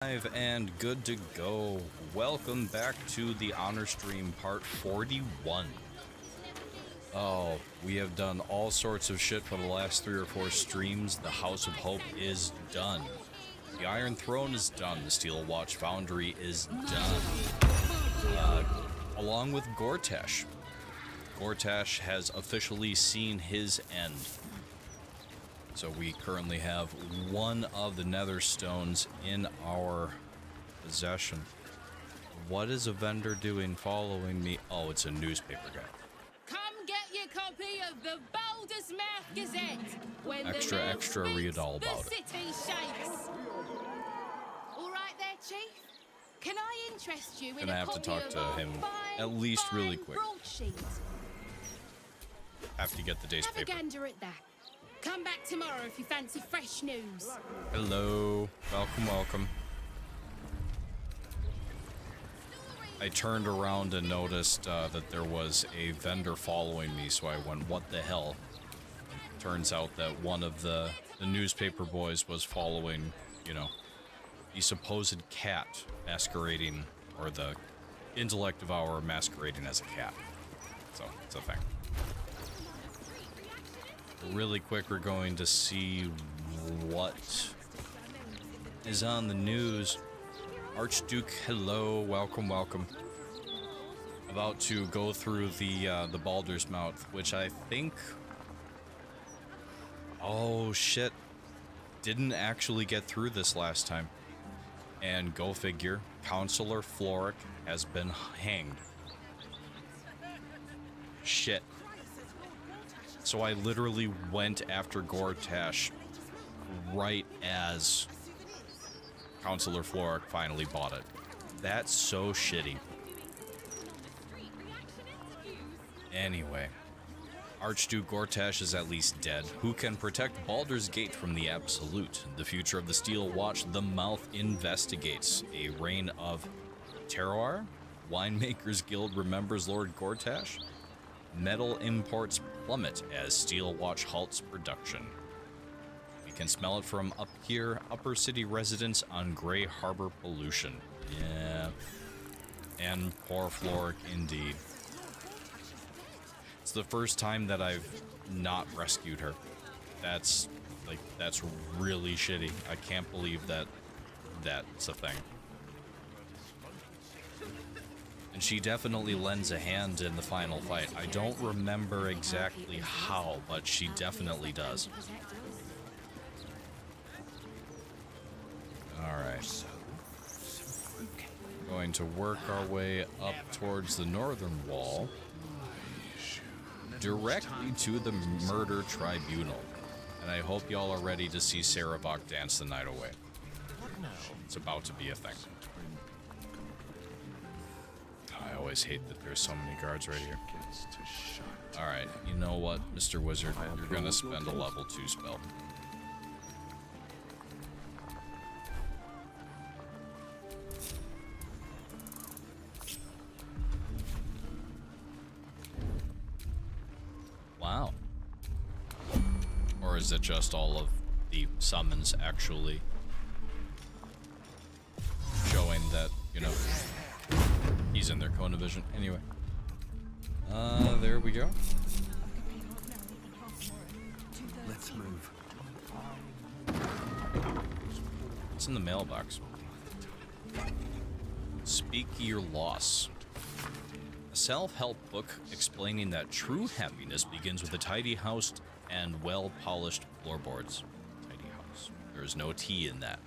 Live and good to go. Welcome back to the Honor Stream part 41. Oh, we have done all sorts of shit for the last 3 or 4 streams. The House of Hope is done. The Iron Throne is done. The Steel Watch Foundry is done. Along with Gortash. Gortash has officially seen his end. So we currently have one of the nether stones in our possession. What is a vendor doing following me? Oh, it's a newspaper guy. Come get your copy of the Baldur's Mouth Gazette. When Extra, read all about it. The city shakes. All right there, Chief. Can I interest you in Gonna a have to copy talk of to our him fine, at least really fine quick. Broadsheet? Have to get the day's Have a paper. gander at that. Come back tomorrow if you fancy fresh news. Hello. Welcome. I turned around and noticed that there was a vendor following me, so I went, what the hell? Turns out that one of the newspaper boys was following, you know, the supposed cat masquerading, or the intellect devourer masquerading as a cat. So, it's a thing. Really quick, we're going to see what is on the news. Archduke, hello, welcome. About to go through the Baldur's Mouth, which I think... Oh, shit. Didn't actually get through this last time. And go figure, Counselor Floric has been hanged. Shit. So I literally went after Gortash right as Counselor Floric finally bought it. That's so shitty. Anyway, Archduke Gortash is at least dead. Who can protect Baldur's Gate from the Absolute? The future of the Steel Watch, The Mouth investigates. A reign of terror? Winemakers Guild remembers Lord Gortash? Metal imports plummet as Steel Watch halts production. We can smell it from up here. Upper city residents on Grey Harbor pollution. Yeah. And poor Floric indeed. It's the first time that I've not rescued her. That's really shitty. I can't believe that that's a thing. And she definitely lends a hand in the final fight. I don't remember exactly how, but she definitely does. Alright. Going to work our way up towards the northern wall. Directly to the murder tribunal. And I hope y'all are ready to see Sarevok dance the night away. It's about to be a thing. I always hate that there's so many guards right here. Alright, you know what, Mr. Wizard? You're gonna spend a level 2 spell. Wow. Or is it just all of the summons actually showing that, you know, he's in their cone of vision? Anyway. There we go. Let's move. What's in the mailbox? Speak Your Loss. A self-help book explaining that true happiness begins with a tidy house and well-polished floorboards. Tidy house. There is no T in that.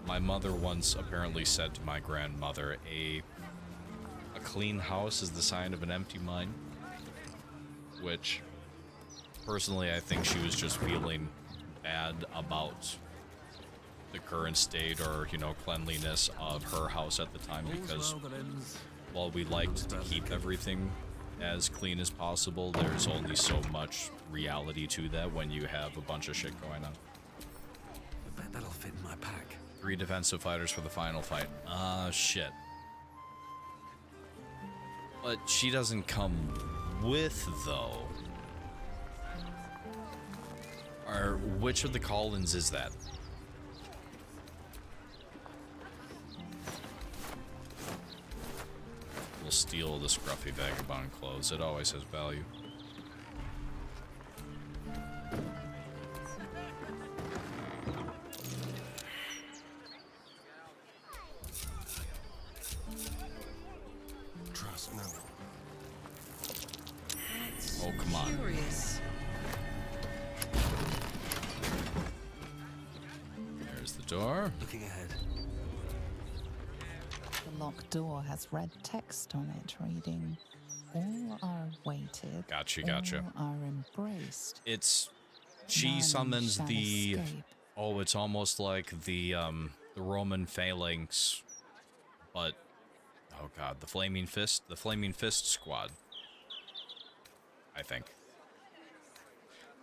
My mother once apparently said to my grandmother, a clean house is the sign of an empty mind. Which, personally, I think she was just feeling bad about the current state or, you know, cleanliness of her house at the time, because while we liked to keep everything as clean as possible, there's only so much reality to that when you have a bunch of shit going on. I bet that'll fit in my pack. 3 defensive fighters for the final fight. Shit. But she doesn't come with, though. Or which of the call-ins is that? We'll steal the scruffy vagabond clothes. It always has value. Trust no one. Oh, come on. Curious. There's the door. Looking ahead. The locked door has red text on it reading, "All are awaited. Gotcha. All are embraced. It's... She None summons shall the... escape." Oh, it's almost like the Roman phalanx, but... Oh god, the Flaming Fist squad. I think.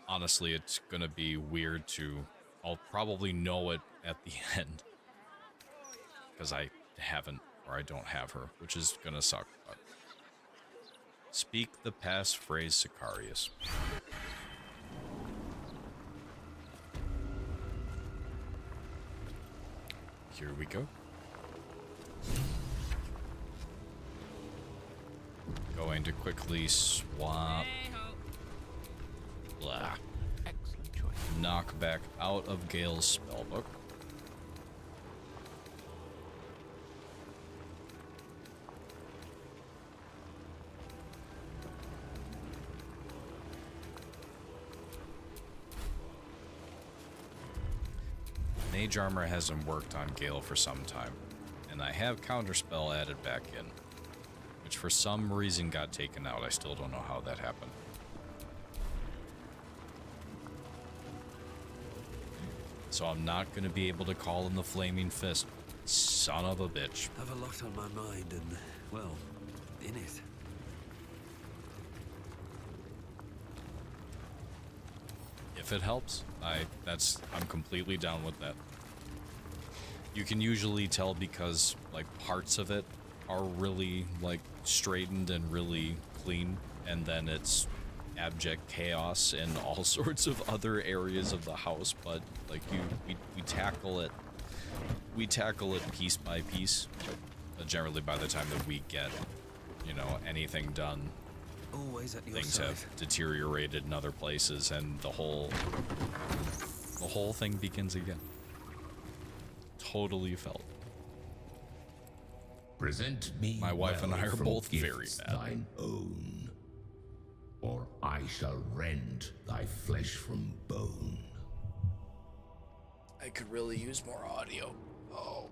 Honestly, it's gonna be weird to... I'll probably know it at the end. Because I haven't, or I don't have her, which is gonna suck, but... Speak the passphrase, Sicarius. Here we go. Going to quickly swap. Blah. Excellent choice. Knock back out of Gale's spellbook. Mage armor hasn't worked on Gale for some time, and I have counterspell added back in, which for some reason got taken out. I still don't know how that happened. So I'm not going to be able to call in the Flaming Fist. Son of a bitch. Have a lot on my mind and, well, in it. If it helps, I'm completely down with that. You can usually tell because like parts of it are really like straightened and really clean, and then it's abject chaos in all sorts of other areas of the house, but like we tackle it piece by piece. But generally by the time that we get, you know, anything done, Always at your things side. have deteriorated in other places, and the whole thing begins again. Totally felt. Present me My wife and I are from both very gifts bad. thine own, or I shall rend thy flesh from bone. I could really use more audio. Oh.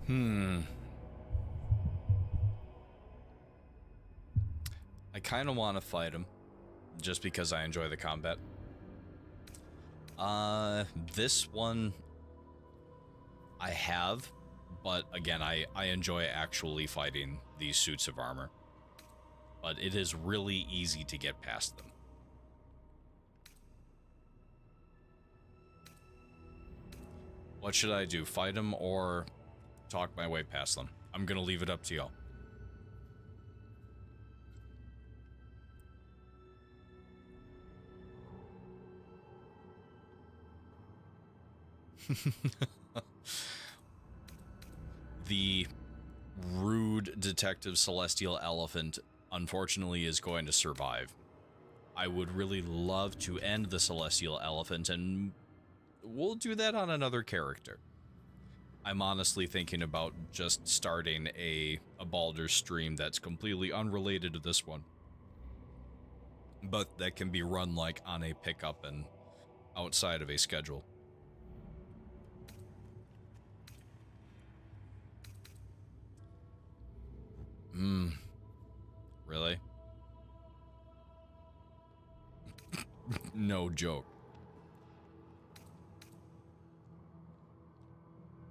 I kind of want to fight him, just because I enjoy the combat. This one I have, but again, I enjoy actually fighting these suits of armor. But it is really easy to get past them. What should I do? Fight them or talk my way past them? I'm gonna leave it up to y'all. The rude detective Celestial Elephant unfortunately is going to survive. I would really love to end the Celestial Elephant, and we'll do that on another character. I'm honestly thinking about just starting a Baldur's stream that's completely unrelated to this one, but that can be run like on a pickup and outside of a schedule. Really? No joke.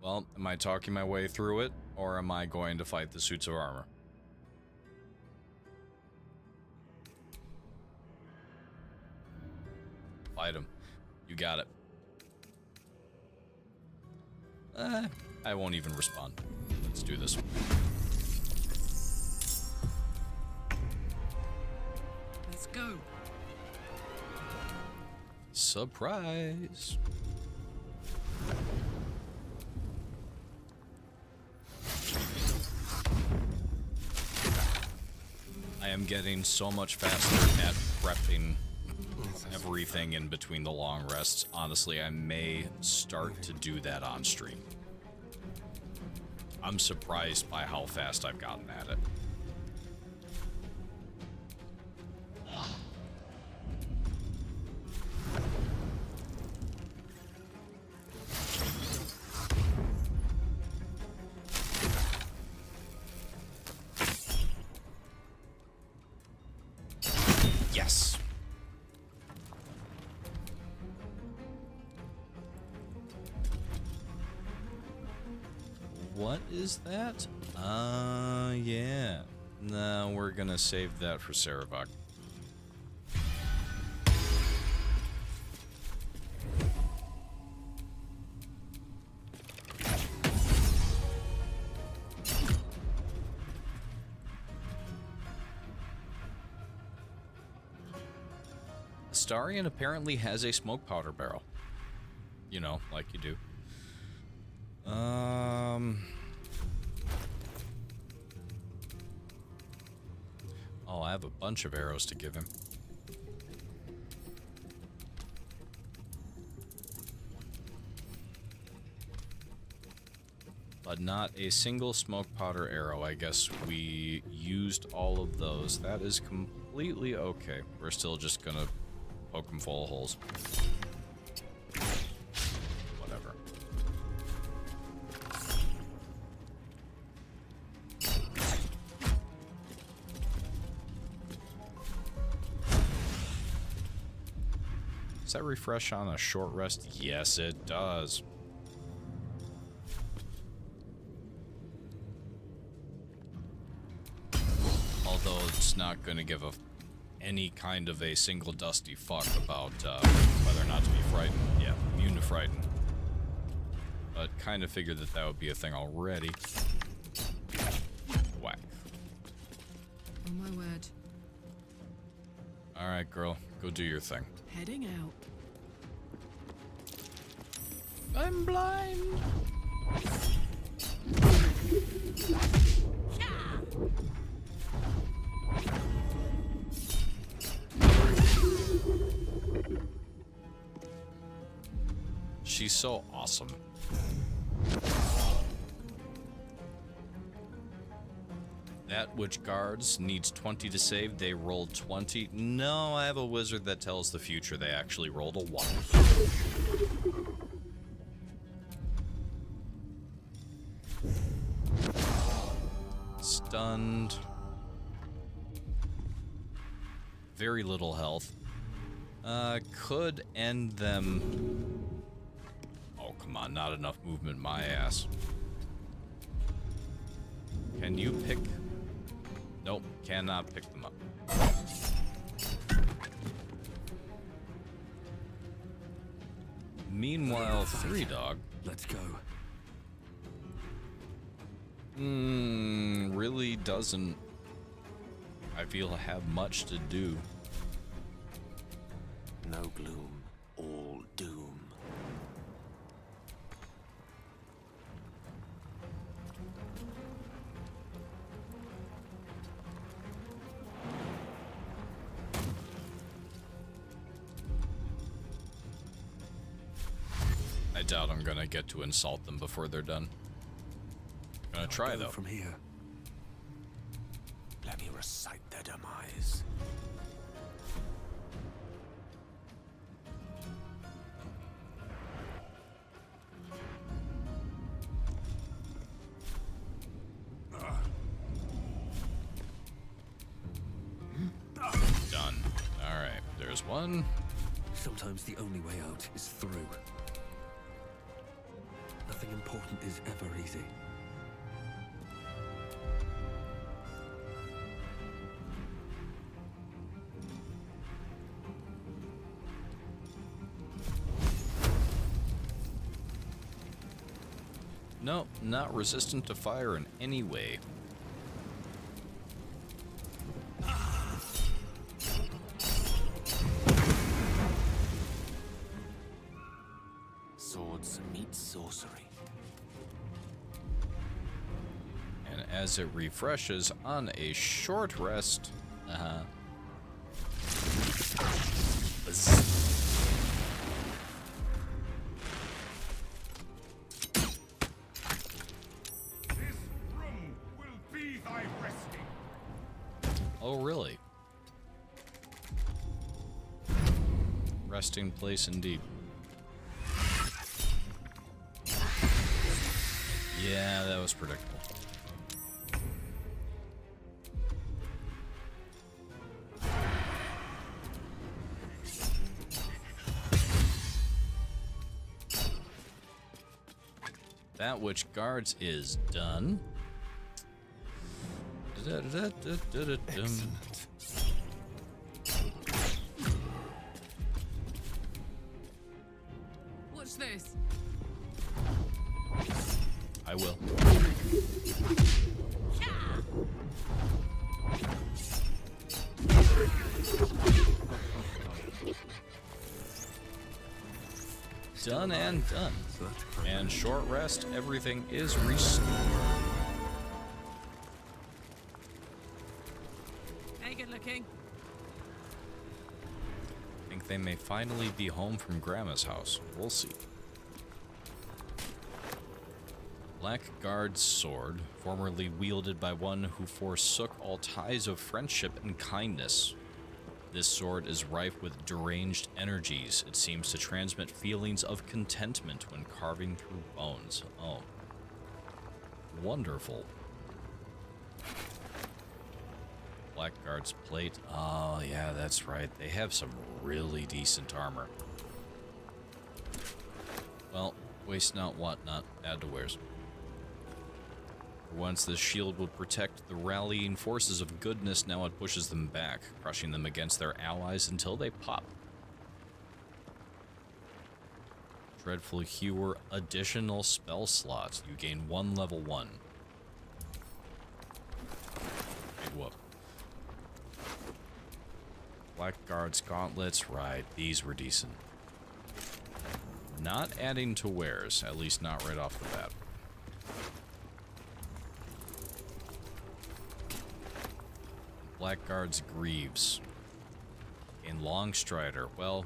Well, am I talking my way through it, or am I going to fight the suits of armor? Fight them. You got it. I won't even respond. Let's do this one. Let's go. Surprise! I am getting so much faster at prepping everything in between the long rests. Honestly, I may start to do that on stream. I'm surprised by how fast I've gotten at it. Yes. What is that? Yeah. No, we're gonna save that for Sarevok. Astarion apparently has a smoke powder barrel. You know, like you do. Oh, I have a bunch of arrows to give him. But not a single smoke powder arrow. I guess we used all of those. That is completely okay. We're still just gonna poke him full of holes. Whatever. Does that refresh on a short rest? Yes, it does. Although it's not going to give any kind of a single dusty fuck about whether or not to be frightened. Yeah, immune to frighten. But kind of figured that that would be a thing already. Whack. Oh my word. Alright, girl. Go do your thing. Heading out. I'm blind! She's so awesome. That which guards needs 20 to save. They rolled 20. No, I have a wizard that tells the future. They actually rolled a 1. Stunned. Very little health. Could end them. Oh, come on. Not enough movement, my ass. Can you pick? Nope, cannot pick them up. Meanwhile, Three Dog. Let's go. Really doesn't, I feel, have much to do. No gloom, all doom. I doubt I'm gonna get to insult them before they're done. Gonna try though. From here. Let me recite their demise. Done. Alright, there's one. Sometimes the only way out is through. Nothing important is ever easy. No, not resistant to fire in any way. sorcery. And as it refreshes on a short rest, This room will be thy resting. oh really? Resting place indeed. Yeah, that was predictable. That which guards is done. Excellent. Watch this. I will. Done and done. So that's clever. And short rest, everything is restored. Hey, good looking. Think they may finally be home from Grandma's house. We'll see. Blackguard's sword, formerly wielded by one who forsook all ties of friendship and kindness. This sword is rife with deranged energies. It seems to transmit feelings of contentment when carving through bones. Oh. Wonderful. Blackguard's plate. Oh, yeah, that's right. They have some really decent armor. Well, waste not, want not. Add to wares. For once, this shield would protect the rallying forces of goodness. Now it pushes them back, crushing them against their allies until they pop. Dreadful Hewer, additional spell slots. You gain 1 level 1. Big whoop. Blackguard's gauntlets, right, these were decent. Not adding to wares, at least not right off the bat. Blackguard's greaves. In Longstrider, well,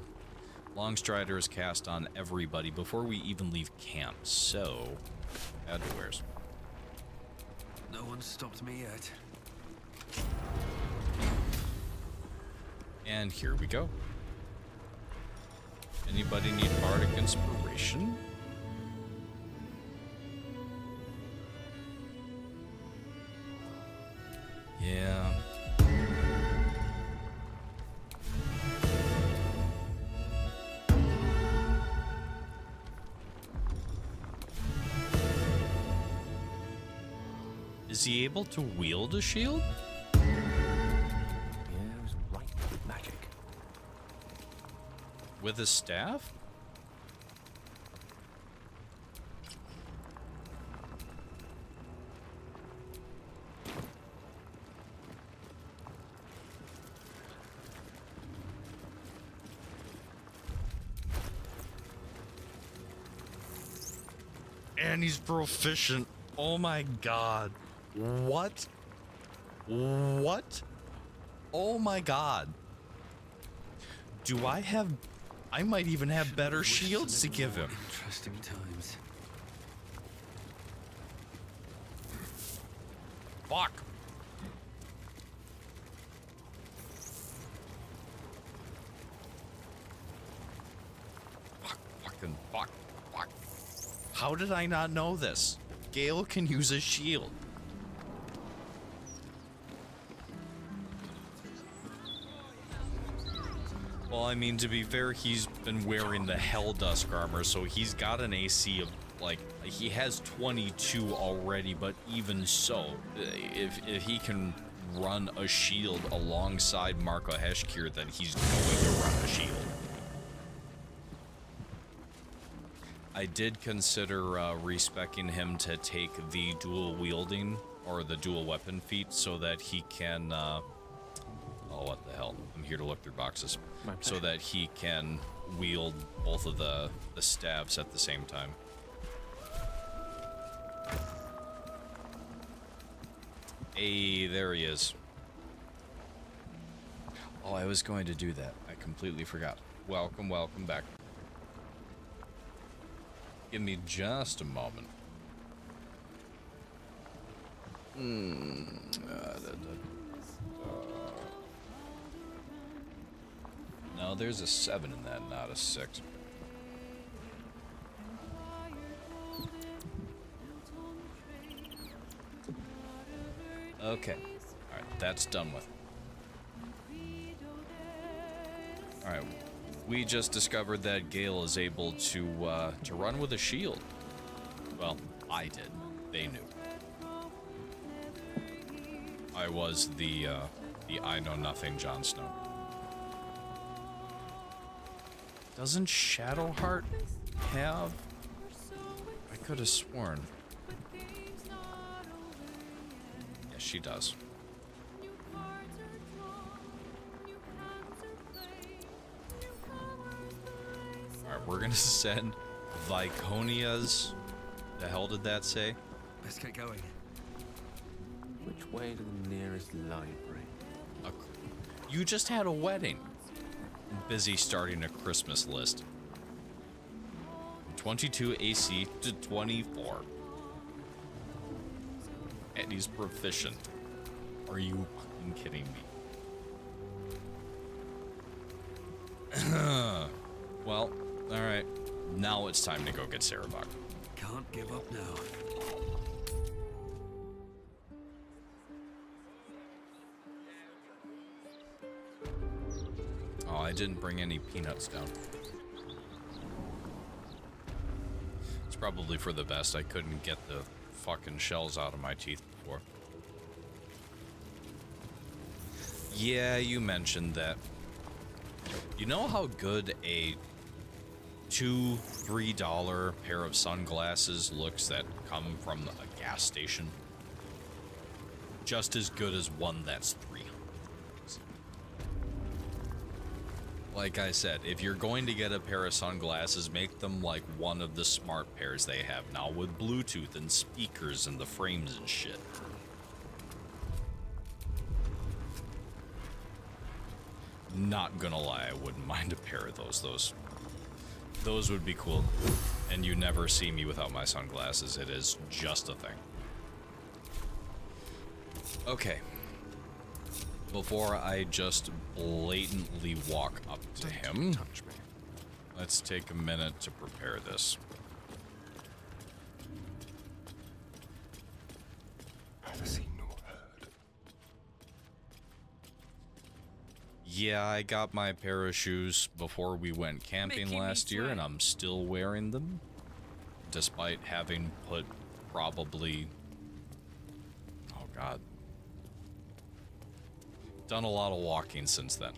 Longstrider is cast on everybody before we even leave camp, so add to wares. No one stopped me yet. And here we go. Anybody need bardic inspiration? Yeah. Is he able to wield a shield? Yeah, I was right with magic. With a staff? And he's proficient. Oh my god. What? What? Oh my god. Do I have... I might even have better shields to give him. Interesting times. Fuck. Fucking fuck. How did I not know this? Gale can use a shield. Well, I mean, to be fair, he's been wearing the Helldusk armor, so he's got an AC of, like, he has 22 already, but even so, if he can run a shield alongside Marco Heshkir, then he's going to run a shield. I did consider respecing him to take the dual wielding or the dual weapon feat so that he can oh, what the hell, I'm here to look through boxes, so that he can wield both of the staves at the same time. Hey, there he is. Oh, I was going to do that. I completely forgot. Welcome, welcome back. Give me just a moment. No, there's a 7 in that, not a 6. Okay. Alright, that's done with. Alright, we just discovered that Gale is able to run with a shield. Well, I did. They knew. I was the I know nothing Jon Snow. Doesn't Shadowheart have? I could have sworn. Yes, she does. Alright, we're gonna send Viconia's. The hell did that say? Let's get going. Which way to the nearest library? You just had a wedding. I'm busy starting a Christmas list. 22 AC to 24. And he's proficient. Are you fucking kidding me? Well, alright. Now it's time to go get Sarevok. Can't give up now. Oh, I didn't bring any peanuts down. It's probably for the best. I couldn't get the fucking shells out of my teeth before. Yeah, you mentioned that. You know how good a $2-3 pair of sunglasses looks that come from a gas station? Just as good as one that's $3. Like I said, if you're going to get a pair of sunglasses, make them like one of the smart pairs they have now with Bluetooth and speakers and the frames and shit. Not gonna lie, I wouldn't mind a pair of those. Those would be cool. And you never see me without my sunglasses. It is just a thing. Okay. Before I just blatantly walk up to him, let's take a minute to prepare this. Have seen nor heard. Yeah, I got my pair of shoes before we went camping Making me last year, sweat. and I'm still wearing them, despite having put probably, oh god, done a lot of walking since then.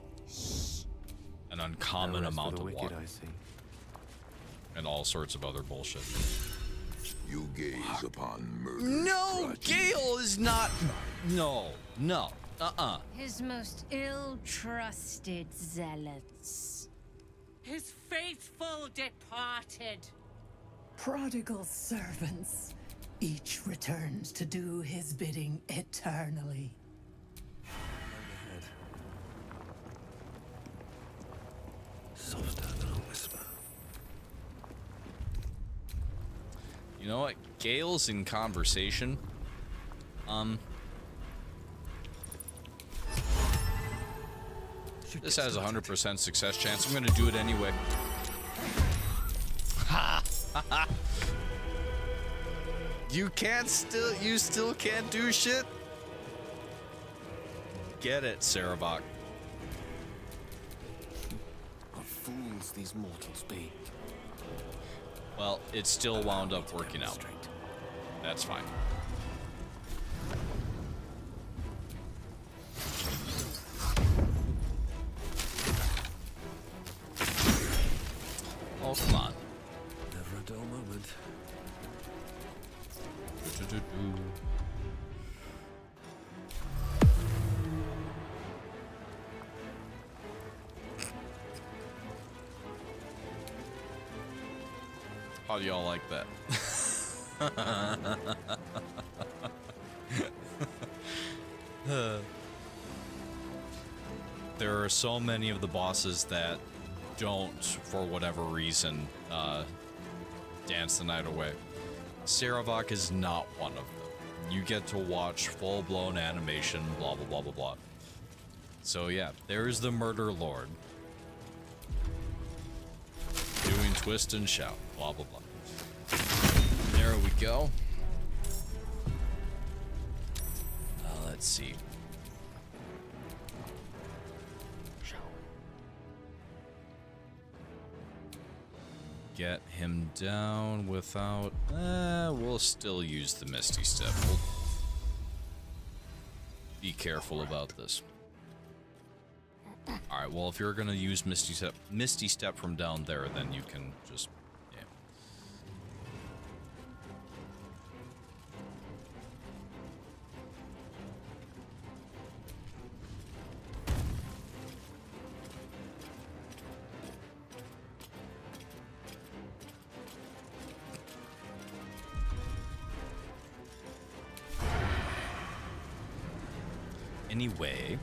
An uncommon No rest for amount the of wicked, walking. I see. And all sorts of other bullshit. You gaze upon murder. No, Gale is not. No. His most ill-trusted zealots. His faithful departed. Prodigal servants, each returns to do his bidding eternally. Softer than a whisper. You know what? Gale's in conversation. This has a 100% success chance. I'm gonna do it anyway. Ha! You still can't do shit? Get it, Sarevok. What fools these mortals be. Well, it still wound up working out. That's fine. Oh, come on. Never a dull moment. How do y'all like that? so many of the bosses that don't, for whatever reason, dance the night away. Sarevok is not one of them. You get to watch full-blown animation, blah, blah, blah, blah, blah. So yeah, there's the Murder Lord. Doing twist and shout, blah, blah, blah. There we go. Let's see. Get him down without... we'll still use the Misty Step. We'll be careful about this. Alright, well, if you're gonna use Misty Step from down there, then you can just... yeah. Anyway...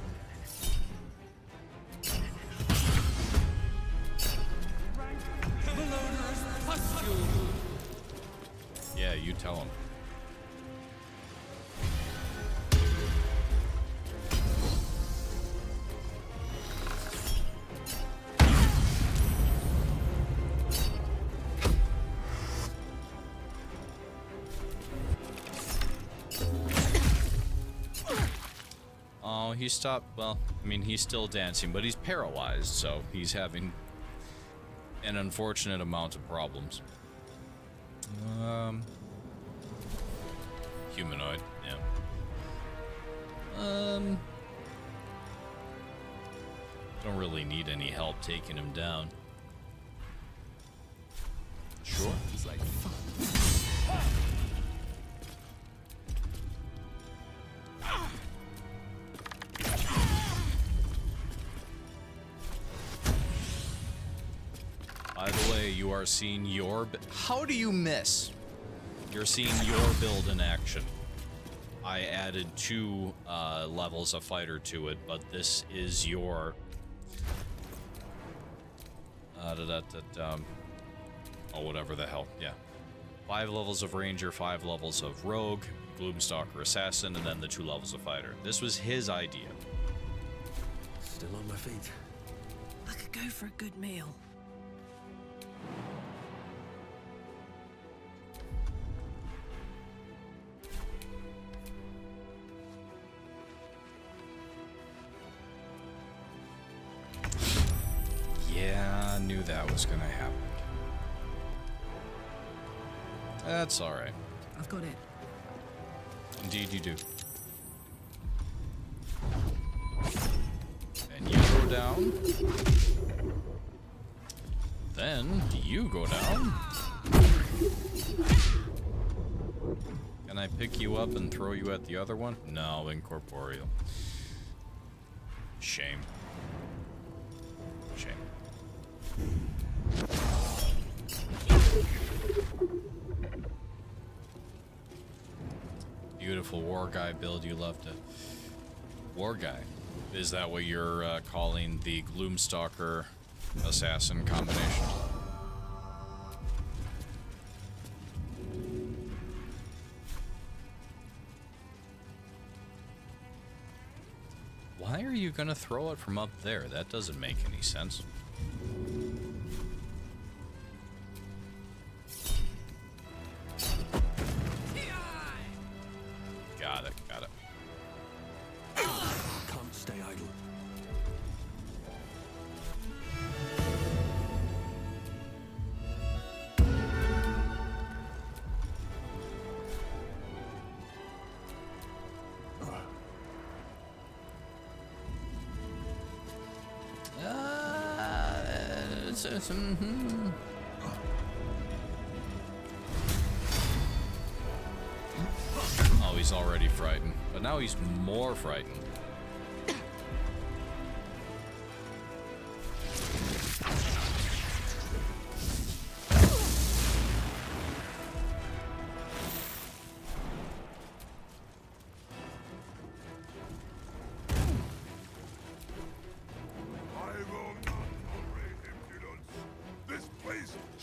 yeah, you tell him. Oh, he stopped. Well, I mean, he's still dancing, but he's paralyzed, so he's having an unfortunate amount of problems. Humanoid, yeah. Don't really need any help taking him down. Sure. It's like fun. By the way, you are seeing your... How do you miss? You're seeing your build in action. I added 2 levels of fighter to it, but this is your... oh, whatever the hell, yeah. 5 levels of ranger, 5 levels of rogue, gloomstalker, assassin, and then the 2 levels of fighter. This was his idea. Still on my feet. I could go for a good meal. Yeah, I knew that was gonna happen. That's alright. I've got it. Indeed you do. And you go down. Then you go down. Can I pick you up and throw you at the other one? No, incorporeal. Shame. Shame. Beautiful war guy build you left it. War guy. Is that what you're calling the Gloomstalker assassin combination? Why are you gonna throw it from up there? That doesn't make any sense. Got it, got it. Can't stay idle. Oh, he's already frightened, but now he's more frightened.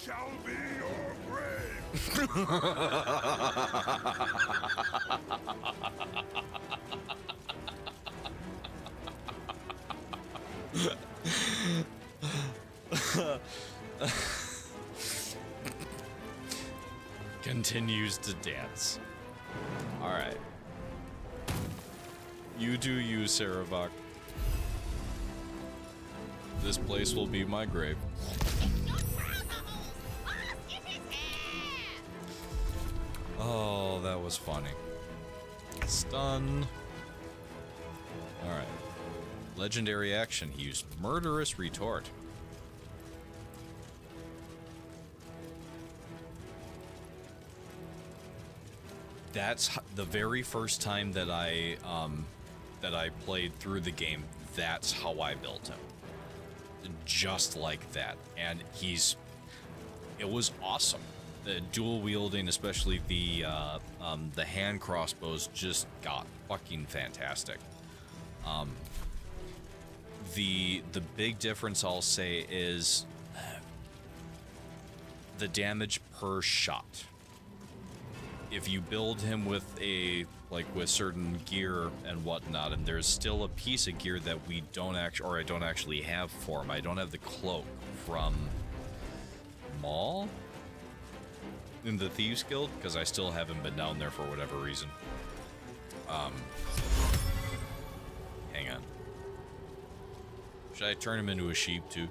shall be your grave. Continues to dance. Alright. You do you, Sarevok. This place will be my grave. Oh, that was funny. Stun. Alright. Legendary action. He used Murderous Retort. That's the very first time that I played through the game. That's how I built him. Just like that. And it was awesome. The dual wielding, especially the hand crossbows, just got fucking fantastic. The big difference I'll say is the damage per shot. If you build him with with certain gear and whatnot, and there's still a piece of gear that we don't actually, or I don't actually have for him. I don't have the cloak from Maul in the Thieves Guild because I still haven't been down there for whatever reason. Hang on. Should I turn him into a sheep too?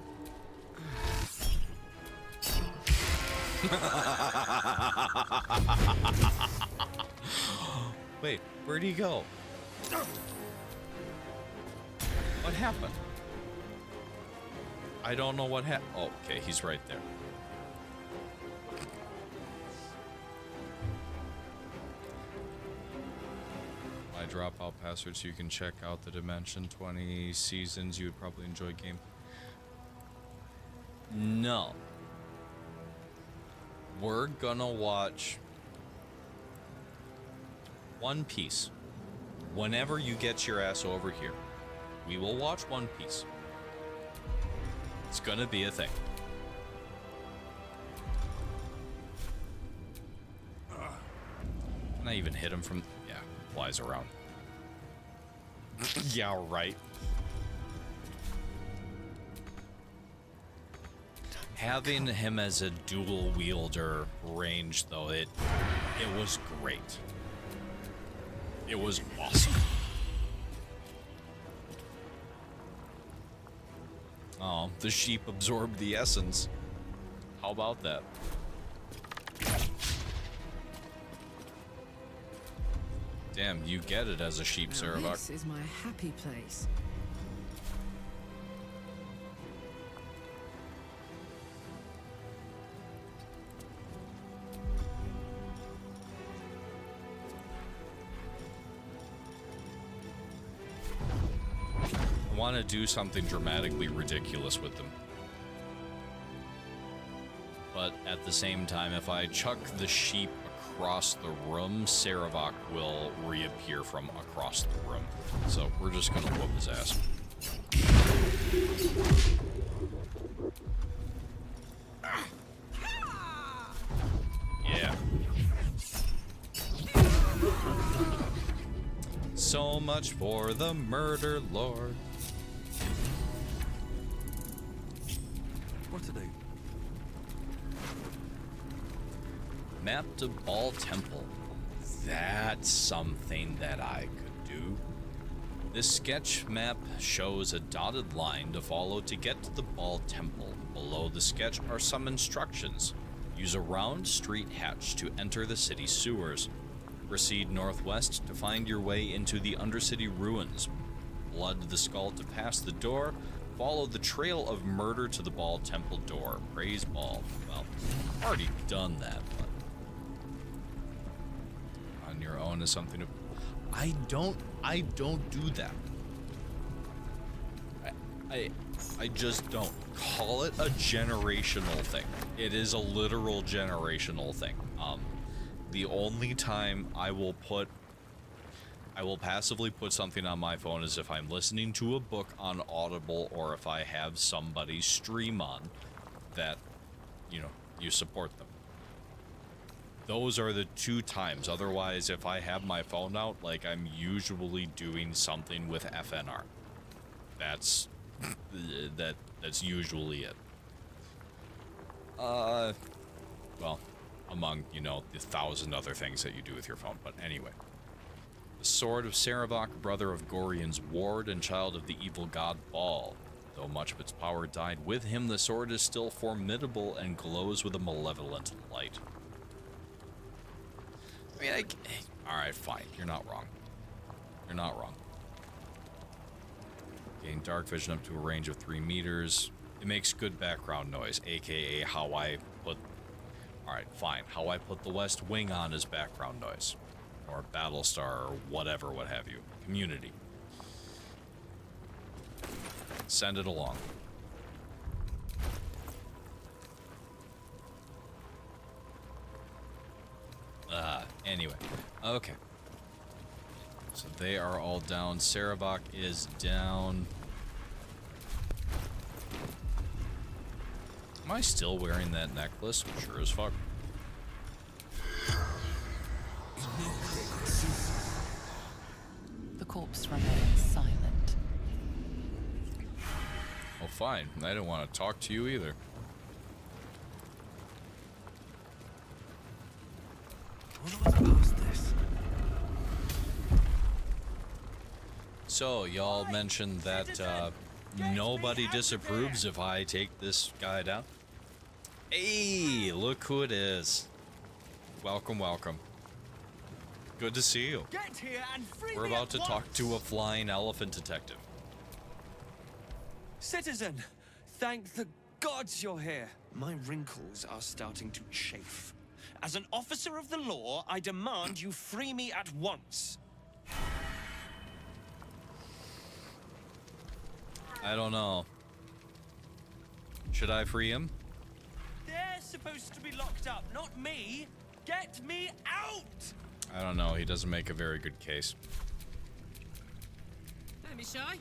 Wait, where'd he go? What happened? I don't know what happened. Oh, okay, he's right there. My dropout password so you can check out the Dimension 20 seasons. You would probably enjoy game. No. We're gonna watch One Piece. Whenever you get your ass over here, we will watch One Piece. It's gonna be a thing. Can I even hit him from... Yeah, flies around. Yeah, right. Having him as a dual wielder range, though, it was great. It was awesome. Oh, the sheep absorbed the essence. How about that? Damn, you get it as a sheep, Sarevok. This is my happy place. I want to do something dramatically ridiculous with them. But at the same time, if I chuck the sheep across the room, Sarevok will reappear from across the room. So we're just gonna whoop his ass. Yeah. So much for the murder lord. What to do? Map to Ball Temple. That's something that I could do. This sketch map shows a dotted line to follow to get to the Ball Temple. Below the sketch are some instructions. Use a round street hatch to enter the city sewers. Proceed northwest to find your way into the Undercity ruins. Blood the skull to pass the door. Follow the trail of murder to the Ball Temple door. Praise Ball. Well, I've already done that, but on your own is something to... I don't do that. I just don't. Call it a generational thing. It is a literal generational thing. The only time I will passively put something on my phone is if I'm listening to a book on Audible or if I have somebody stream on that, you know, you support them. Those are the 2 times. Otherwise, if I have my phone out, like, I'm usually doing something with FNR. That's that's usually it. Well, among, you know, the 1,000 other things that you do with your phone. But anyway. The Sword of Sarevok, brother of Gorion's ward and child of the evil god Baal. Though much of its power died with him, the sword is still formidable and glows with a malevolent light. I mean, alright, fine. You're not wrong. You're not wrong. Gain dark vision up to a range of 3 meters. It makes good background noise, aka how I put... Alright, fine. How I put the West Wing on as background noise. Or Battlestar, or whatever, what have you. Community. Send it along. Anyway. Okay. So they are all down. Sarevok is down. Am I still wearing that necklace? Sure as fuck. The corpse remains silent. Oh, fine. I didn't want to talk to you either. So, y'all mentioned that nobody disapproves if I take this guy down. Hey, look who it is. Welcome, welcome. Good to see you. Get here and free We're me about at to talk once. to a flying elephant detective. Citizen, thank the gods you're here. My wrinkles are starting to chafe. As an officer of the law, I demand you free me at once. I don't know. Should I free him? They're supposed to be locked up, not me. Get me out! I don't know. He doesn't make a very good case. Don't be shy.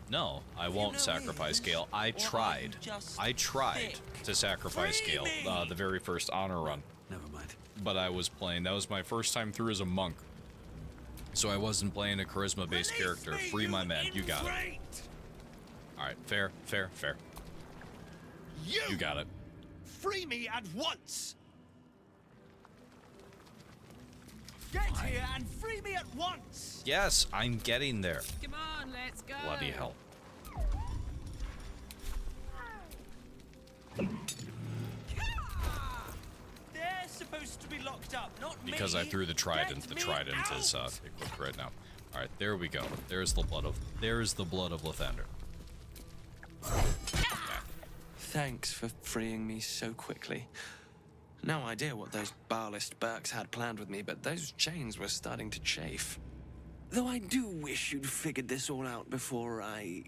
No, I won't know sacrifice his, Gale. I or are you tried. just I tried thick? to sacrifice Free Gale me! the very first honor run. Never mind. But I was playing. That was my first time through as a monk. So I wasn't playing a charisma-based Release character. me, Free my man. You got it. ingrate! Alright, fair, fair, fair. You got it. Free me at once! Get here and free me at once! Yes, I'm getting there. Come on, let's go. Bloody hell. They're supposed to be locked up, not me. Because I threw the trident. Get The me trident is out! equipped right now. Alright, there we go. There's the blood of Lathander. Thanks for freeing me so quickly. No idea what those Baalist Burks had planned with me, but those chains were starting to chafe. Though I do wish you'd figured this all out before I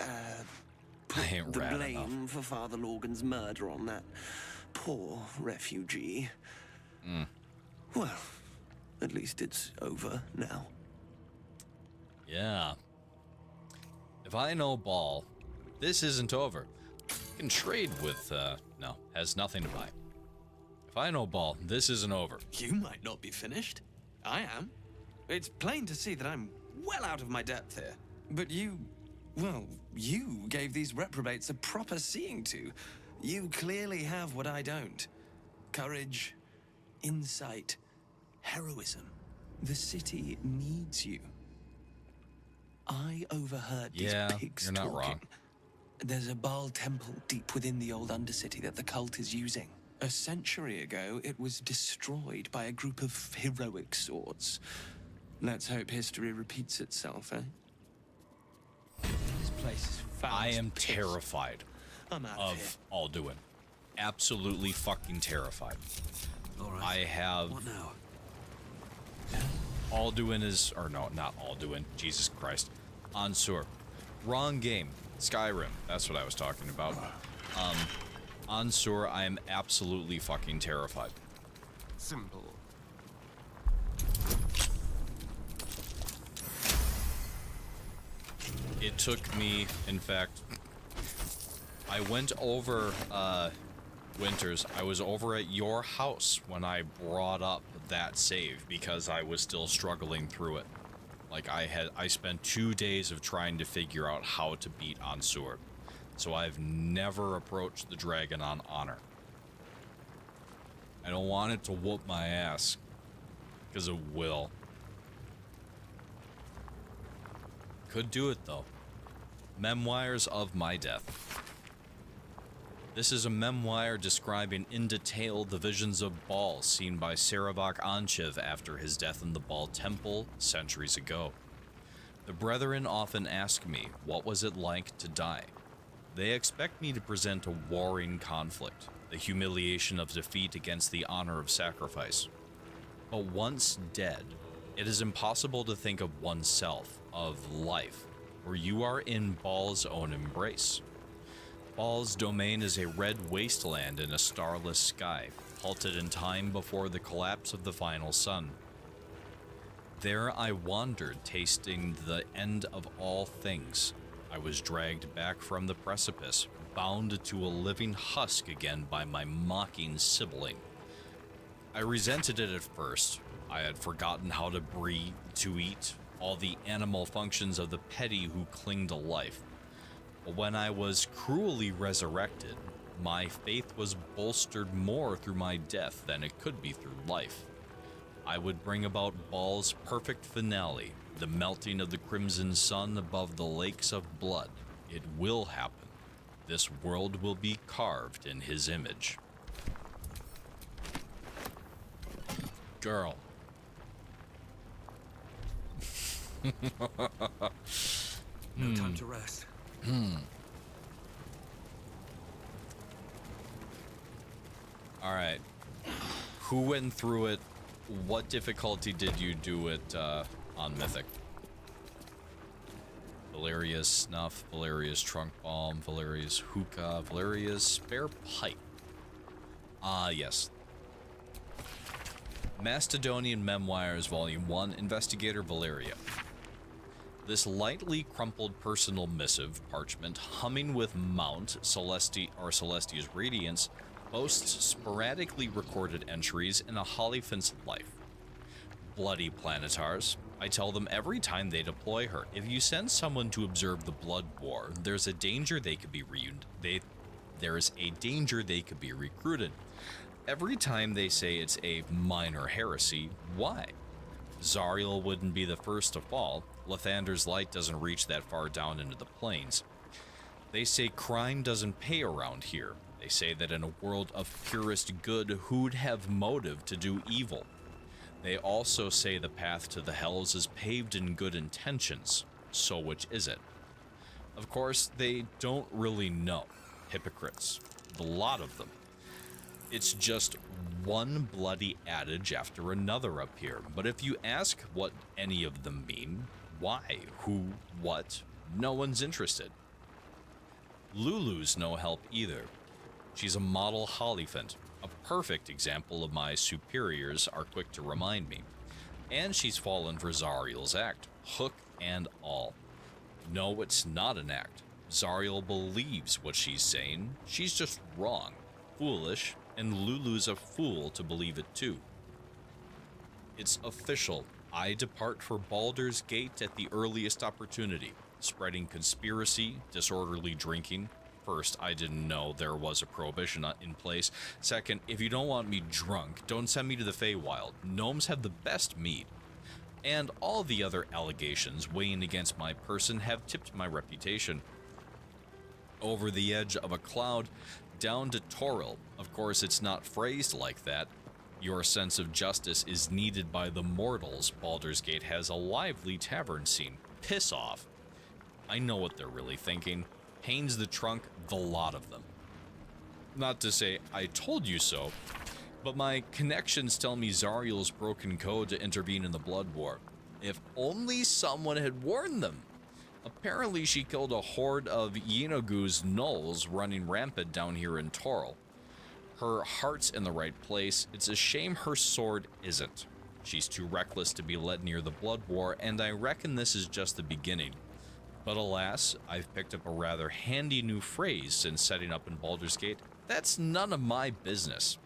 I ain't the rad blame enough. for Father Lorgan's murder on that poor refugee. Well, at least it's over now. Yeah. If I know Ball, this isn't over. I can trade with, no, has nothing to buy. If I know Ball, this isn't over. You might not be finished. I am. It's plain to see that I'm well out of my depth here. But you, well, you gave these reprobates a proper seeing to. You clearly have what I don't. Courage, insight, heroism. The city needs you. I overheard Yeah, these pigs you're not talking. wrong. There's a Baal temple deep within the old Undercity that the cult is using. A century ago, it was destroyed by a group of heroic sorts. Let's hope history repeats itself, eh? This place is foul. I as am piss. terrified I'm out of here. of Alduin. Absolutely fucking terrified. All right. I have... What now? Alduin is... Or no, not Alduin. Jesus Christ. Ansur. Wrong game. Skyrim. That's what I was talking about. Ansur, I am absolutely fucking terrified. Simple. It took me, in fact... I went over, Winters, I was over at your house when I brought up that save because I was still struggling through it. Like, I spent 2 days of trying to figure out how to beat on Sword. So I've never approached the dragon on honor. I don't want it to whoop my ass, because it will. Could do it, though. Memoirs of My Death. This is a memoir describing in detail the visions of Baal seen by Sarevok Anchev after his death in the Baal Temple centuries ago. The brethren often ask me, what was it like to die? They expect me to present a warring conflict, the humiliation of defeat against the honor of sacrifice. But once dead, it is impossible to think of oneself, of life, where you are in Baal's own embrace. Baal's domain is a red wasteland in a starless sky, halted in time before the collapse of the final sun. There I wandered, tasting the end of all things. I was dragged back from the precipice, bound to a living husk again by my mocking sibling. I resented it at first. I had forgotten how to breathe, to eat, all the animal functions of the petty who cling to life. But when I was cruelly resurrected, my faith was bolstered more through my death than it could be through life. I would bring about Baal's perfect finale, the melting of the crimson sun above the lakes of blood. It will happen. This world will be carved in his image. Girl. No time to rest. Alright. Who went through it? What difficulty did you do it on Mythic? Valeria's Snuff, Valeria's Trunk Balm, Valeria's Hookah, Valeria's Spare Pipe. Ah, yes. Macedonian Memoirs, Volume 1, Investigator Valeria. This lightly crumpled personal missive, parchment, humming with Mount, Celestia's Radiance, boasts sporadically recorded entries in a Hollyphant's life. Bloody Planetars. I tell them every time they deploy her, if you send someone to observe the Blood War, there's a danger they could be recruited. Every time they say it's a minor heresy, why? Zariel wouldn't be the first to fall. Lathander's light doesn't reach that far down into the plains. They say crime doesn't pay around here. They say that in a world of purest good, who'd have motive to do evil? They also say the path to the hells is paved in good intentions. So which is it? Of course, they don't really know. Hypocrites. The lot of them. It's just one bloody adage after another up here. But if you ask what any of them mean, why, who, what, no one's interested. Lulu's no help either. She's a model Hollyphant, a perfect example of my superiors are quick to remind me. And she's fallen for Zariel's act, hook and all. No, it's not an act. Zariel believes what she's saying. She's just wrong, foolish, and Lulu's a fool to believe it too. It's official. I depart for Baldur's Gate at the earliest opportunity, spreading conspiracy, disorderly drinking. First, I didn't know there was a prohibition in place. Second, if you don't want me drunk, don't send me to the Feywild. Gnomes have the best mead. And all the other allegations weighing against my person have tipped my reputation. Over the edge of a cloud, down to Toril. Of course, it's not phrased like that. Your sense of justice is needed by the mortals. Baldur's Gate has a lively tavern scene. Piss off. I know what they're really thinking. Haynes the Trunk, the lot of them. Not to say I told you so, but my connections tell me Zariel's broken code to intervene in the Blood War. If only someone had warned them. Apparently she killed a horde of Yenogu's gnolls running rampant down here in Toril. Her heart's in the right place. It's a shame her sword isn't. She's too reckless to be let near the Blood War, and I reckon this is just the beginning. But alas, I've picked up a rather handy new phrase since setting up in Baldur's Gate. That's none of my business.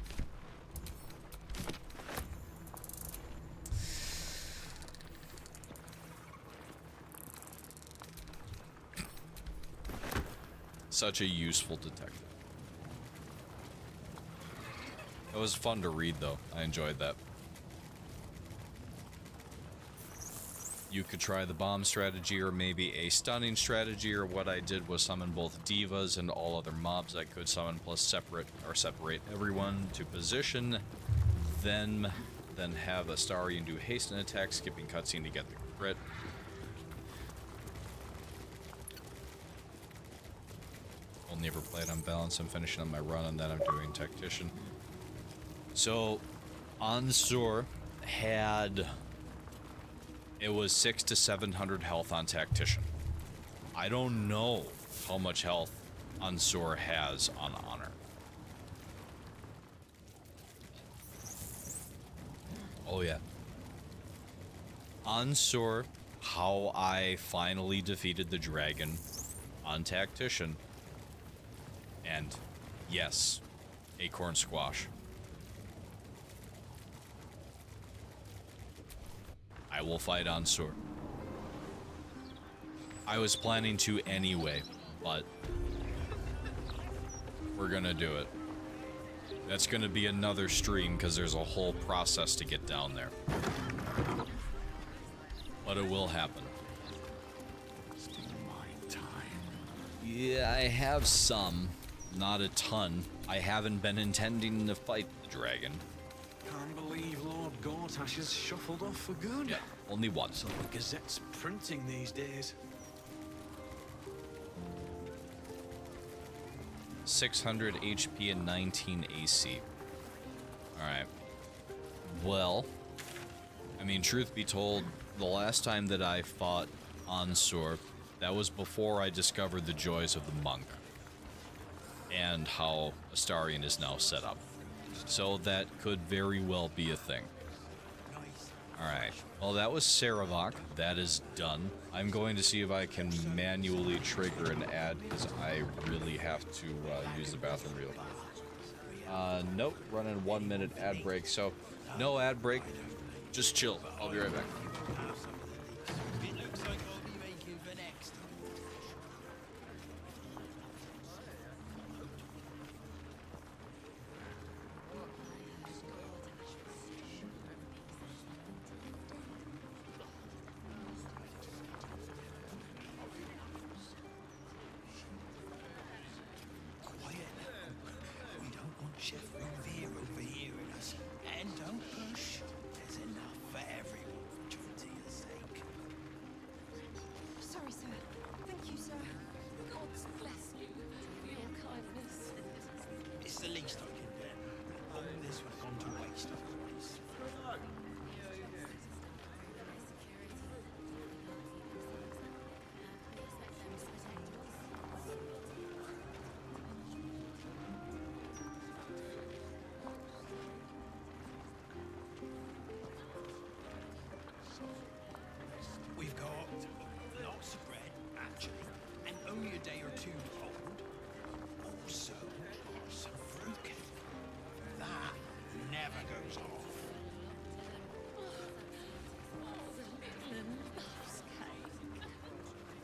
Such a useful detective. It was fun to read, though. I enjoyed that. You could try the bomb strategy or maybe a stunning strategy, or what I did was summon both divas and all other mobs I could summon, plus separate everyone to position, then have Astarion do hasten attack, skipping cutscene to get the crit. Only ever played on balance. I'm finishing on my run, and then I'm doing tactician. So, Ansur had... It was 600 to 700 health on Tactician. I don't know how much health Ansur has on Honor. Oh yeah. Ansur, how I finally defeated the dragon on Tactician. And yes, Acorn Squash. I will fight Ansur. I was planning to anyway, but we're gonna do it. That's gonna be another stream because there's a whole process to get down there. But it will happen. Yeah, I have some. Not a ton. I haven't been intending to fight the dragon. Can't believe Lord Gortash has shuffled off for good. Yeah, only one. So the Gazette's printing these days. 600 HP and 19 AC. Alright. Well, I mean, truth be told, the last time that I fought Ansur, that was before I discovered the joys of the monk and how Astarion is now set up. So that could very well be a thing. Alright, well that was Sarevok. That is done. I'm going to see if I can manually trigger an ad because I really have to use the bathroom real quick. Nope, running 1 minute ad break, so no ad break, just chill. I'll be right back. Sorry, sir. Thank you, sir. God bless you for your kindness. It's the least I can do. All this would have gone to waste otherwise. We've got lots of bread, actually, and only a day or two old. Also, some fruitcake. That never goes off.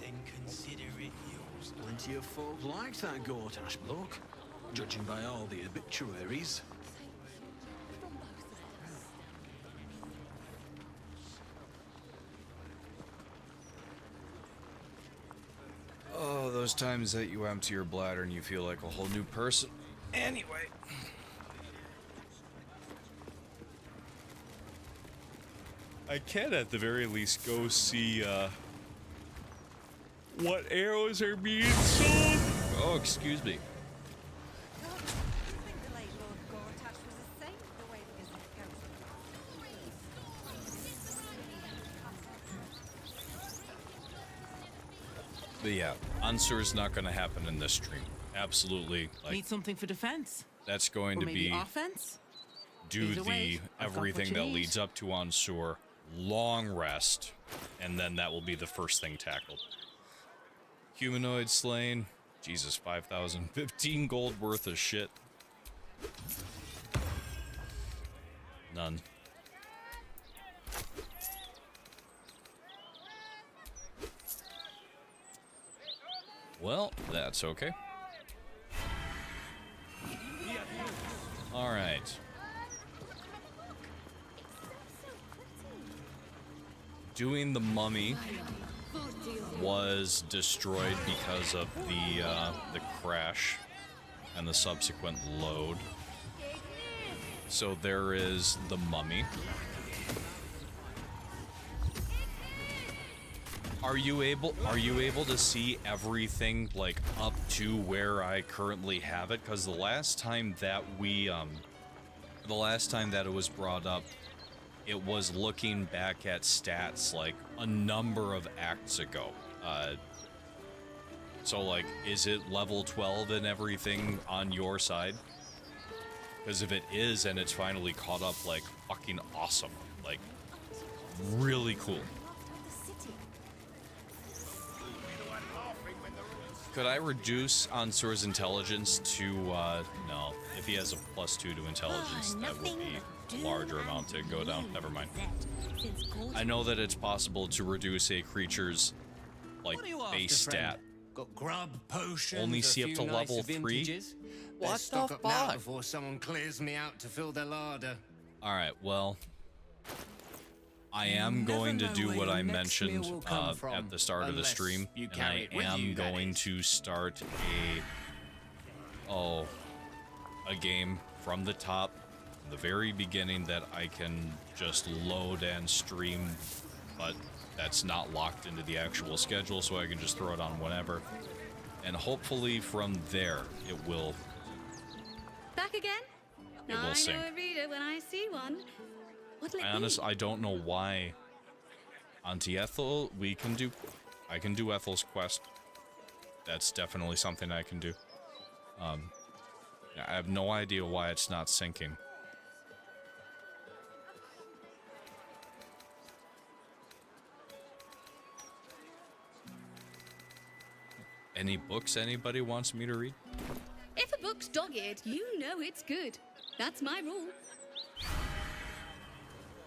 Then consider it yours. Plenty of folk like that Gortash bloke, judging by all the obituaries. Oh, those times that you empty your bladder and you feel like a whole new person. Anyway. I can at the very least go see what arrows are being sold. Oh, excuse me. But yeah, Ansur's not going to happen in this stream. Absolutely. Like, Need something for defense? that's going Or to maybe be offense? do Either the way, I've got what everything you that need. leads up to Ansur, long rest, and then that will be the first thing tackled. Humanoid slain. Jesus, 5,000. 15 gold worth of shit. None. Well, that's okay. Alright. Doing the mummy was destroyed because of the crash and the subsequent load. So there is the mummy. Are you able to see everything like up to where I currently have it? Because the last time that it was brought up, it was looking back at stats like a number of acts ago. So like, is it level 12 and everything on your side? Because if it is and it's finally caught up, like, fucking awesome. Like, really cool. Could I reduce Ansur's intelligence to, no. If he has a +2 to intelligence, that would be a larger amount to go down. Never mind. I know that it's possible to reduce a creature's, like, base stat. Got grub, potions, Only see up to level 3? What the fuck? Now before someone clears me out to fill their larder. Alright, well, I am going to do what I mentioned at the start of the stream, and I am going to start a game from the top, from the very beginning, that I can just load and stream, but that's not locked into the actual schedule, so I can just throw it on whenever. And hopefully from there, it will... Back again? It will sync. I know a reader when I see one. What'll it be? I don't know why. Auntie Ethel, I can do Ethel's quest. That's definitely something I can do. I have no idea why it's not syncing. Any books anybody wants me to read? If a book's dog-eared, you know it's good. That's my rule.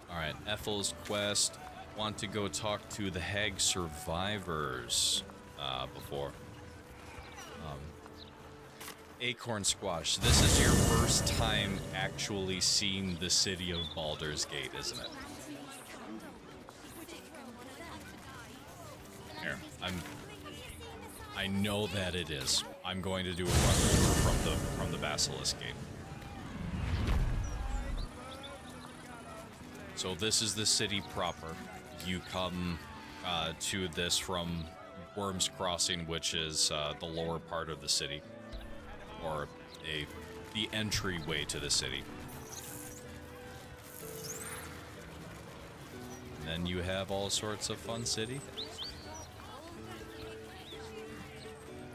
Alright, Ethel's quest. Want to go talk to the hag survivors before. Acorn Squash, this is your first time actually seeing the city of Baldur's Gate, isn't it? Here, I know that it is. I'm going to do a run over from the Basilisk Gate. So this is the city proper. You come to this from Worm's Crossing, which is the lower part of the city, or the entryway to the city. And then you have all sorts of fun city things.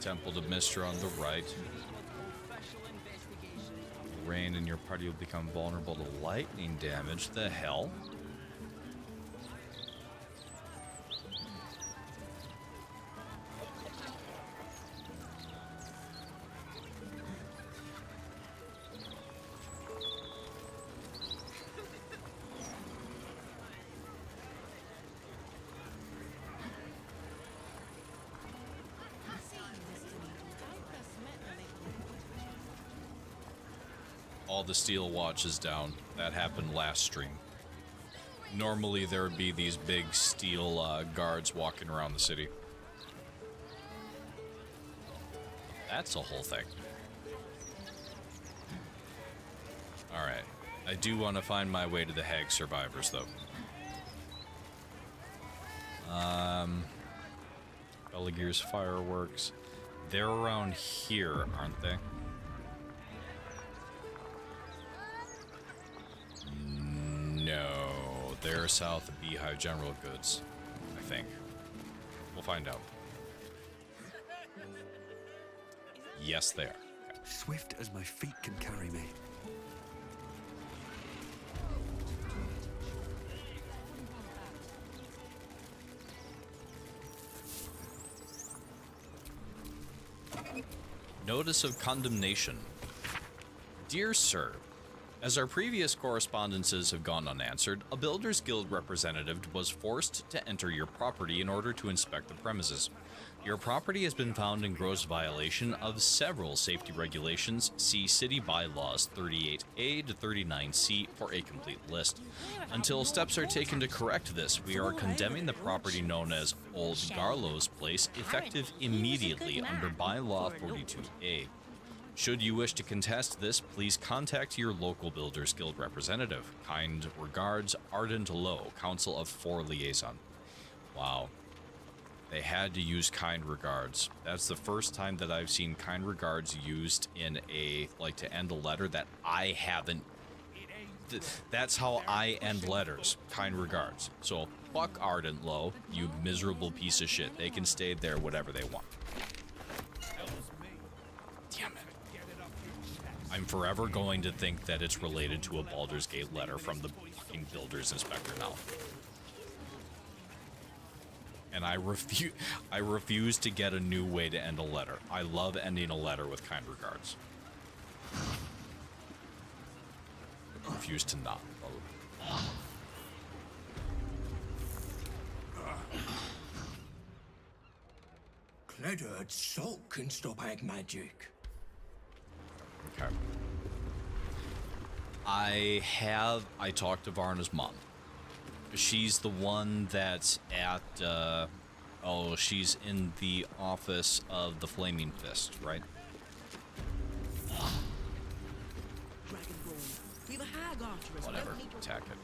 Temple to Mystra on the right. Rain and your party will become vulnerable to lightning damage. The hell? All the steel watch is down. That happened last stream. Normally there would be these big steel guards walking around the city. That's a whole thing. Alright. I do want to find my way to the hag survivors, though. Beligir's fireworks. They're around here, aren't they? No, they're south of Beehive General Goods, I think. We'll find out. Yes, they are. Okay. Swift as my feet can carry me. Notice of condemnation. Dear Sir, as our previous correspondences have gone unanswered, a Builders Guild representative was forced to enter your property in order to inspect the premises. Your property has been found in gross violation of several safety regulations. See City Bylaws 38A to 39C for a complete list. Until steps are taken to correct this, we are condemning the property known as Old Garlow's Place effective immediately under Bylaw 42A. Should you wish to contest this, please contact your local Builders Guild representative. Kind regards, Ardent Low, Council of 4 Liaison. Wow. They had to use kind regards. That's the first time that I've seen kind regards used in a, like, to end a letter that I haven't. That's how I end letters. Kind regards. So, fuck Ardent Low, you miserable piece of shit. They can stay there whatever they want. Damn it. I'm forever going to think that it's related to a Baldur's Gate letter from the fucking Builders Inspector now. And I refuse to get a new way to end a letter. I love ending a letter with kind regards. I refuse to not. Cledard salt can stop hag magic. Okay. I talked to Varna's mom. She's the one that's at, she's in the office of the Flaming Fist, right? Whatever, attack it.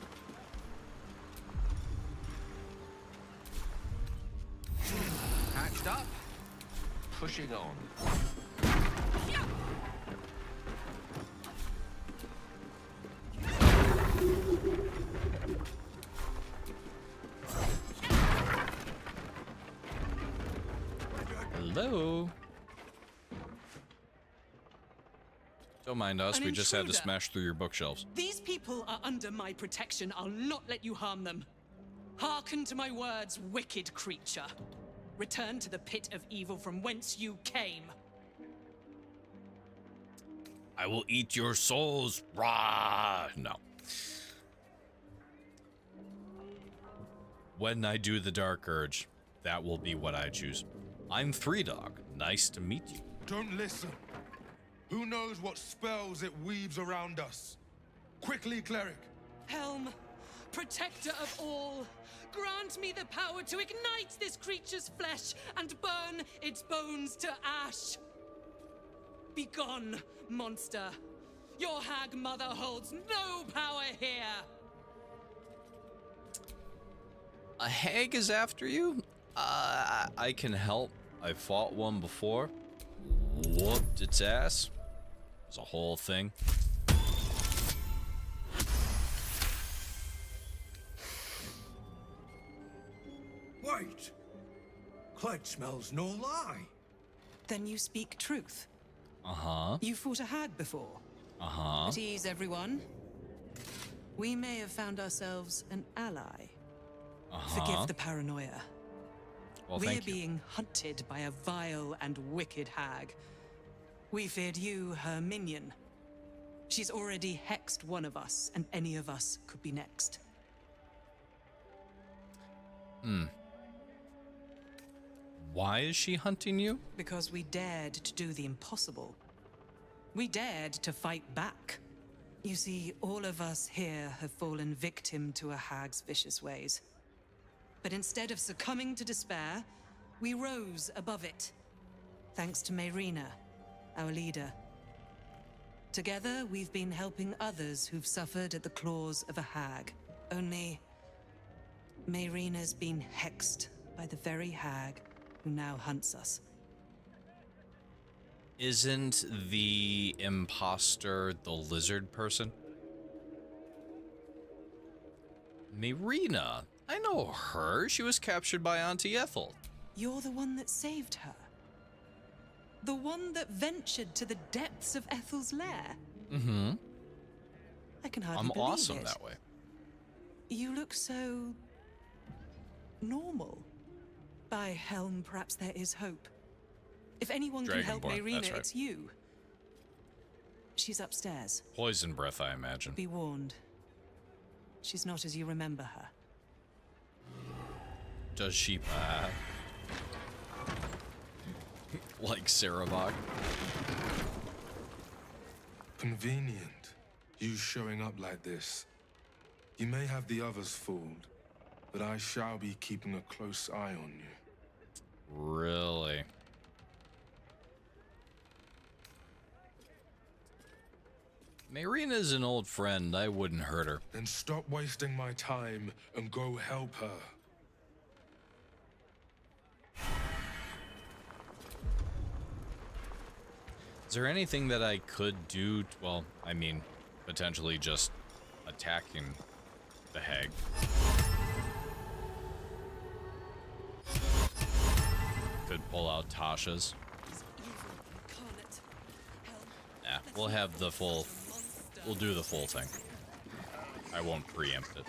Hatched up. Pushing on. Hello. Don't mind us, we just had to smash through your bookshelves. These people are under my protection. I'll not let you harm them. Hearken to my words, wicked creature. Return to the pit of evil from whence you came. I will eat your souls, rah! No. When I do the Dark Urge, that will be what I choose. I'm Three Dog. Nice to meet you. Don't listen. Who knows what spells it weaves around us? Quickly, cleric. Helm, protector of all, grant me the power to ignite this creature's flesh and burn its bones to ash. Begone, monster. Your hag mother holds no power here. A hag is after you? I can help. I fought one before. Whooped its ass. It was a whole thing. Wait. Cled smells no lie. Then you speak truth. Uh-huh. You fought a hag before. Uh-huh. At ease, everyone. We may have found ourselves an ally. Uh-huh. Forgive the paranoia. Well, We're thank you. being hunted by a vile and wicked hag. We feared you, her minion. She's already hexed one of us, and any of us could be next. Why is she hunting you? Because we dared to do the impossible. We dared to fight back. You see, all of us here have fallen victim to a hag's vicious ways. But instead of succumbing to despair, we rose above it. Thanks to Mayrina, our leader. Together, we've been helping others who've suffered at the claws of a hag. Only, Mayrina's been hexed by the very hag who now hunts us. Isn't the imposter the lizard person? Mayrina. I know her. She was captured by Auntie Ethel. You're the one that saved her. The one that ventured to the depths of Ethel's lair. Mm-hmm. I can hardly I'm believe awesome it. that way. You look so... normal. By Helm, perhaps there is hope. If anyone can help Dragonborn, Mayrina, that's right. it's you. She's upstairs. Poison breath, I imagine. Be warned. She's not as you remember her. Does she like Sarevok? Convenient. You showing up like this. You may have the others fooled, but I shall be keeping a close eye on you. Really? Mayrina's an old friend. I wouldn't hurt her. Then stop wasting my time and go help her. Is there anything that I could do? Well, I mean, potentially just attacking the hag. Could pull out Tasha's. Yeah, we'll have the full... We'll do the full thing. I won't preempt it.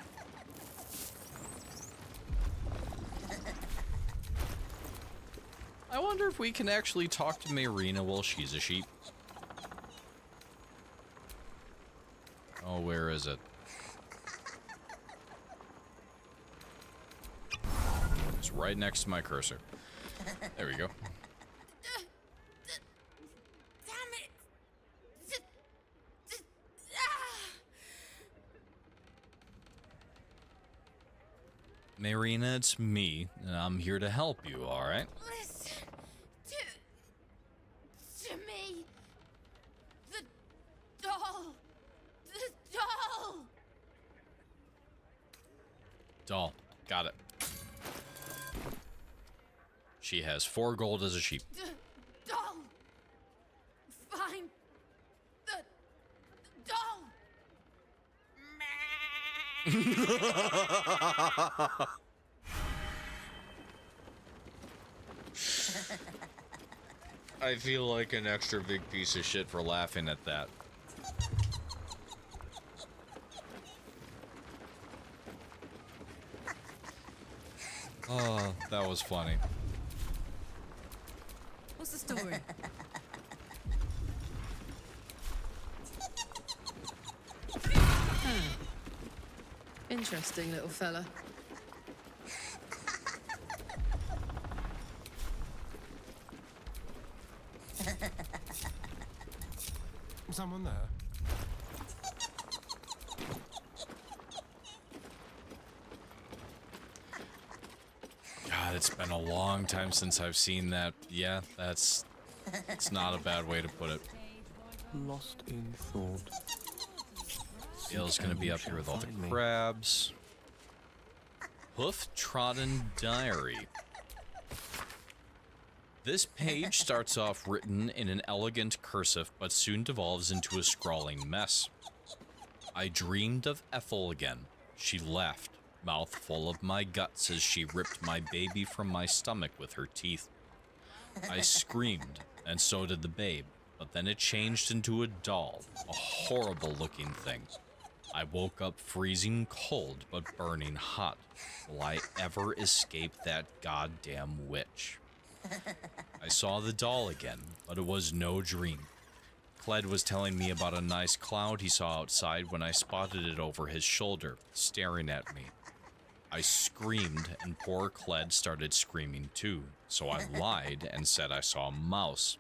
I wonder if we can actually talk to Mayrina while she's a sheep. Oh, where is it? It's right next to my cursor. There we go. Damn it! Mayrina, it's me, and I'm here to help you, alright? Listen to me. The doll. The doll. Doll. Got it. She has 4 gold as a sheep. The doll. Find the doll. I feel like an extra big piece of shit for laughing at that. Oh, that was funny. What's the story? Interesting little fella. Someone there? God, it's been a long time since I've seen that. Yeah, it's not a bad way to put it. Lost in thought. Gale's gonna be up here with all the crabs. Hoof-trodden diary. This page starts off written in an elegant cursive, but soon devolves into a scrawling mess. I dreamed of Ethel again. She left, mouth full of my guts as she ripped my baby from my stomach with her teeth. I screamed, and so did the babe, but then it changed into a doll, a horrible looking thing. I woke up freezing cold but burning hot. Will I ever escape that goddamn witch? I saw the doll again, but it was no dream. Cled was telling me about a nice cloud he saw outside when I spotted it over his shoulder, staring at me. I screamed, and poor Cled started screaming too, so I lied and said I saw a mouse.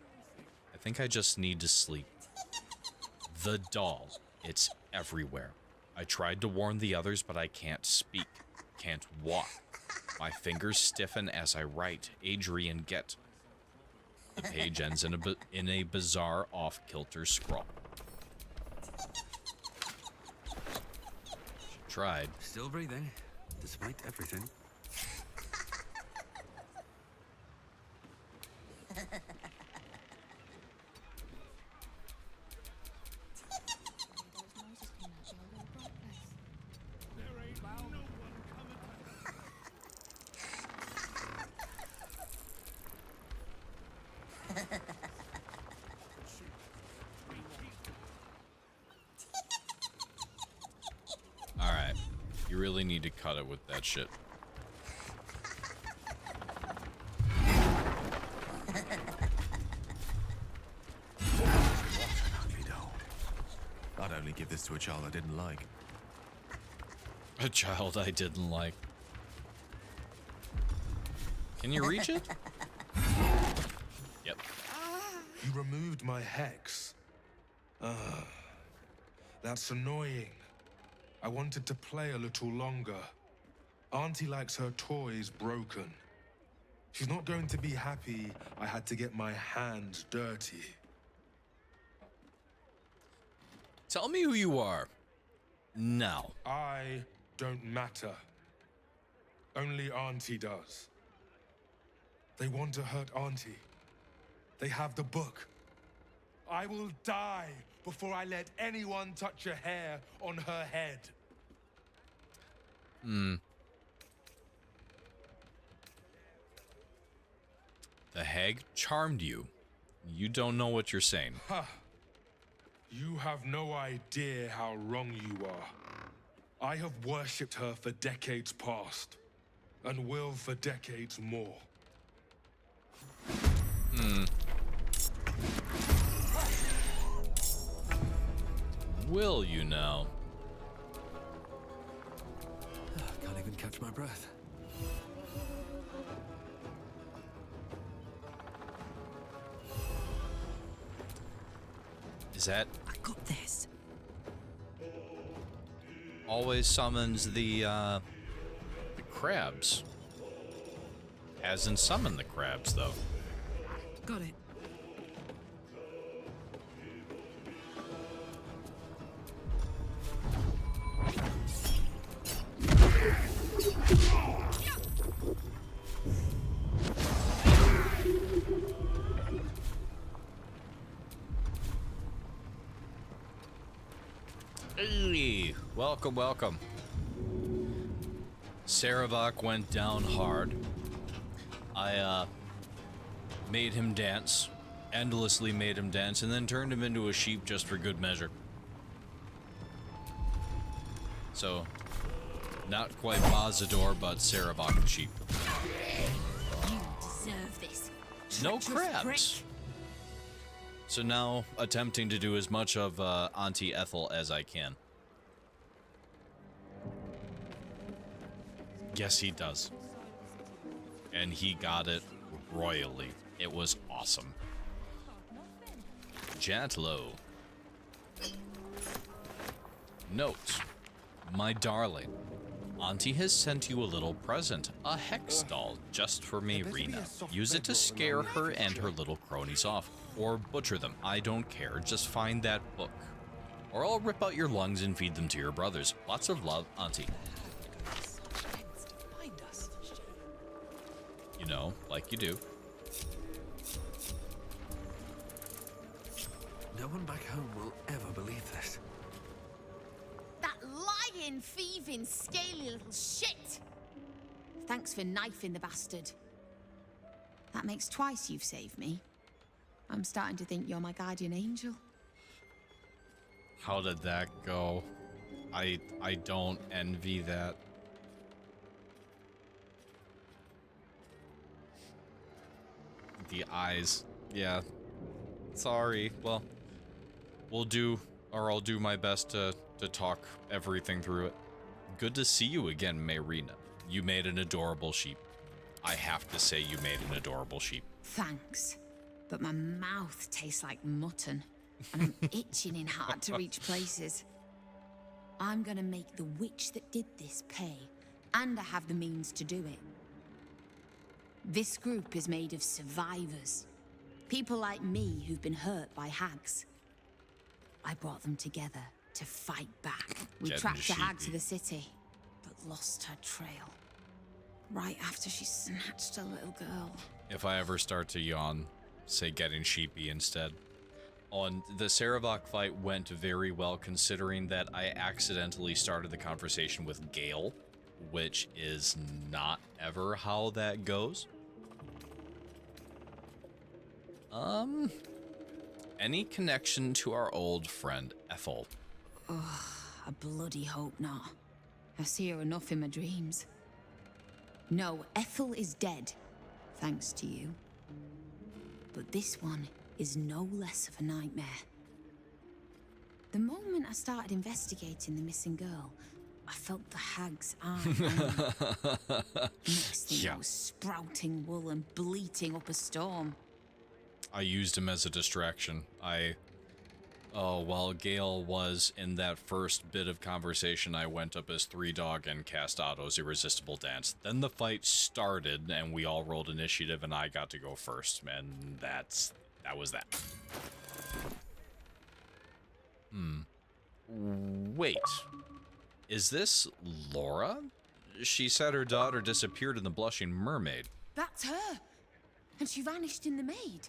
I think I just need to sleep. The doll. It's everywhere. I tried to warn the others, but I can't speak, can't walk. My fingers stiffen as I write, Adrian get. The page ends in a bizarre off-kilter scrawl. She tried. Still breathing, despite everything. Alright. You really need to cut it with that shit. definitely give this to a child I didn't like. A child I didn't like. Can you reach it? Yep. You removed my hex. That's annoying. I wanted to play a little longer. Auntie likes her toys broken. She's not going to be happy I had to get my hands dirty. Tell me who you are. Now. I don't matter. Only Auntie does. They want to hurt Auntie. They have the book. I will die before I let anyone touch a hair on her head. The hag charmed you. You don't know what you're saying. Ha! You have no idea how wrong you are. I have worshipped her for decades past, and will for decades more. Will you now? Can't even catch my breath. Is that I got this. always summons the crabs? Hasn't summoned the crabs though. Got it. Hey, welcome, welcome. Sarevok went down hard. I made him dance, endlessly made him dance, and then turned him into a sheep just for good measure. So, not quite Bazador, but Sarevok the sheep. You deserve this. No treacherous crabs. prick. So now, attempting to do as much of Auntie Ethel as I can. Yes, he does. And he got it royally. It was awesome. Jatlo. Note, my darling, Auntie has sent you a little present, a hex doll, just for me, Rena. Use it to scare her and her little cronies off, or butcher them. I don't care. Just find that book, or I'll rip out your lungs and feed them to your brothers. Lots of love, Auntie. You know, like you do. No one back home will ever believe this. That lying, thieving, scaly little shit! Thanks for knifing the bastard. That makes twice you've saved me. I'm starting to think you're my guardian angel. How did that go? I don't envy that. The eyes. Yeah. Sorry. Well, we'll do, or I'll do my best to talk everything through it. Good to see you again, Marina. You made an adorable sheep. I have to say you made an adorable sheep. Thanks. But my mouth tastes like mutton, and I'm itching in hard-to-reach places. I'm gonna make the witch that did this pay, and I have the means to do it. This group is made of survivors. People like me who've been hurt by hags. I brought them together to fight back. We tracked a hag to the city, but lost her trail. Right after she snatched a little girl. If I ever start to yawn, say getting sheepy instead. On the Sarevok fight went very well, considering that I accidentally started the conversation with Gale, which is not ever how that goes. Any connection to our old friend Ethel? Ugh, I bloody hope not. I see her enough in my dreams. No, Ethel is dead, thanks to you. But this one is no less of a nightmare. The moment I started investigating the missing girl, I felt the hag's eye on me. Next thing I was sprouting wool and bleating up a storm. I used him as a distraction. While Gale was in that first bit of conversation, I went up as 3-dog and cast Otto's Irresistible Dance. Then the fight started, and we all rolled initiative, and I got to go first, and that was that. Wait. Is this Laura? She said her daughter disappeared in the Blushing Mermaid. That's her! And she vanished in the maid.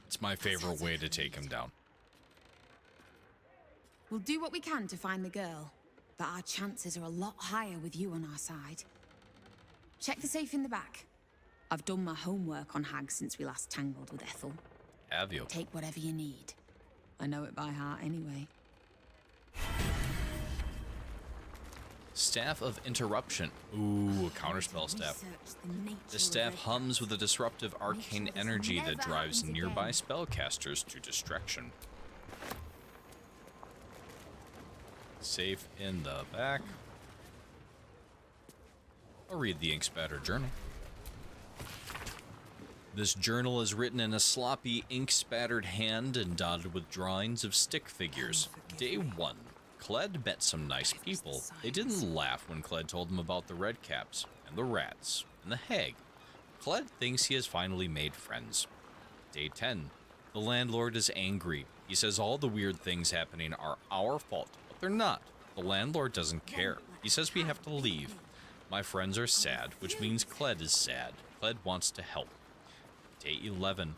It's my favorite way to take him down. We'll do what we can to find the girl, but our chances are a lot higher with you on our side. Check the safe in the back. I've done my homework on hags since we last tangled with Ethel. Have you? Take whatever you need. I know it by heart anyway. Staff of Interruption. Ooh, a counterspell staff. The staff hums with a disruptive arcane energy that drives nearby spellcasters to distraction. Safe in the back. I'll read the ink-spattered journal. This journal is written in a sloppy, ink-spattered hand and dotted with drawings of stick figures. Day 1. Cled met some nice people. They didn't laugh when Cled told them about the redcaps, and the rats, and the hag. Cled thinks he has finally made friends. Day 10. The landlord is angry. He says all the weird things happening are our fault, but they're not. The landlord doesn't care. He says we have to leave. My friends are sad, which means Cled is sad. Cled wants to help. Day 11.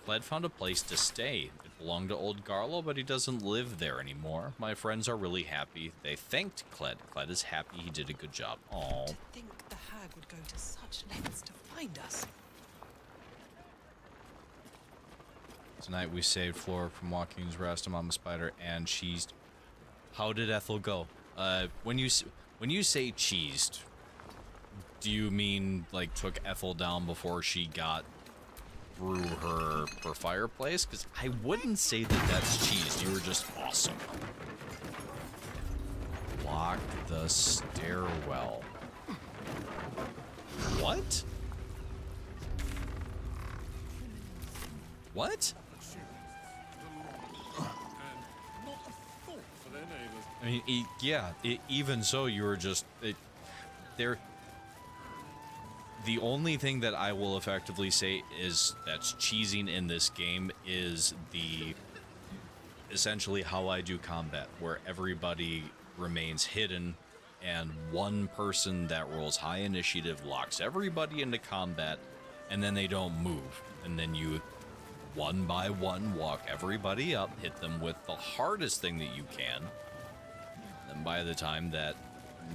Cled found a place to stay. It belonged to old Garlo, but he doesn't live there anymore. My friends are really happy. They thanked Cled. Cled is happy he did a good job. Aww. To think the hag would go to such lengths to find us. Tonight we saved Flora from Joaquin's Rest, Mama Spider, and cheesed. How did Ethel go? When you say cheesed, do you mean like took Ethel down before she got through her fireplace? Because I wouldn't say that that's cheesed. You were just awesome. Lock the stairwell. What? What? I mean, even so, you were just... The only thing that I will effectively say is that's cheesing in this game is essentially how I do combat, where everybody remains hidden and one person that rolls high initiative locks everybody into combat, and then they don't move. And then you, one by one, walk everybody up, hit them with the hardest thing that you can. And by the time that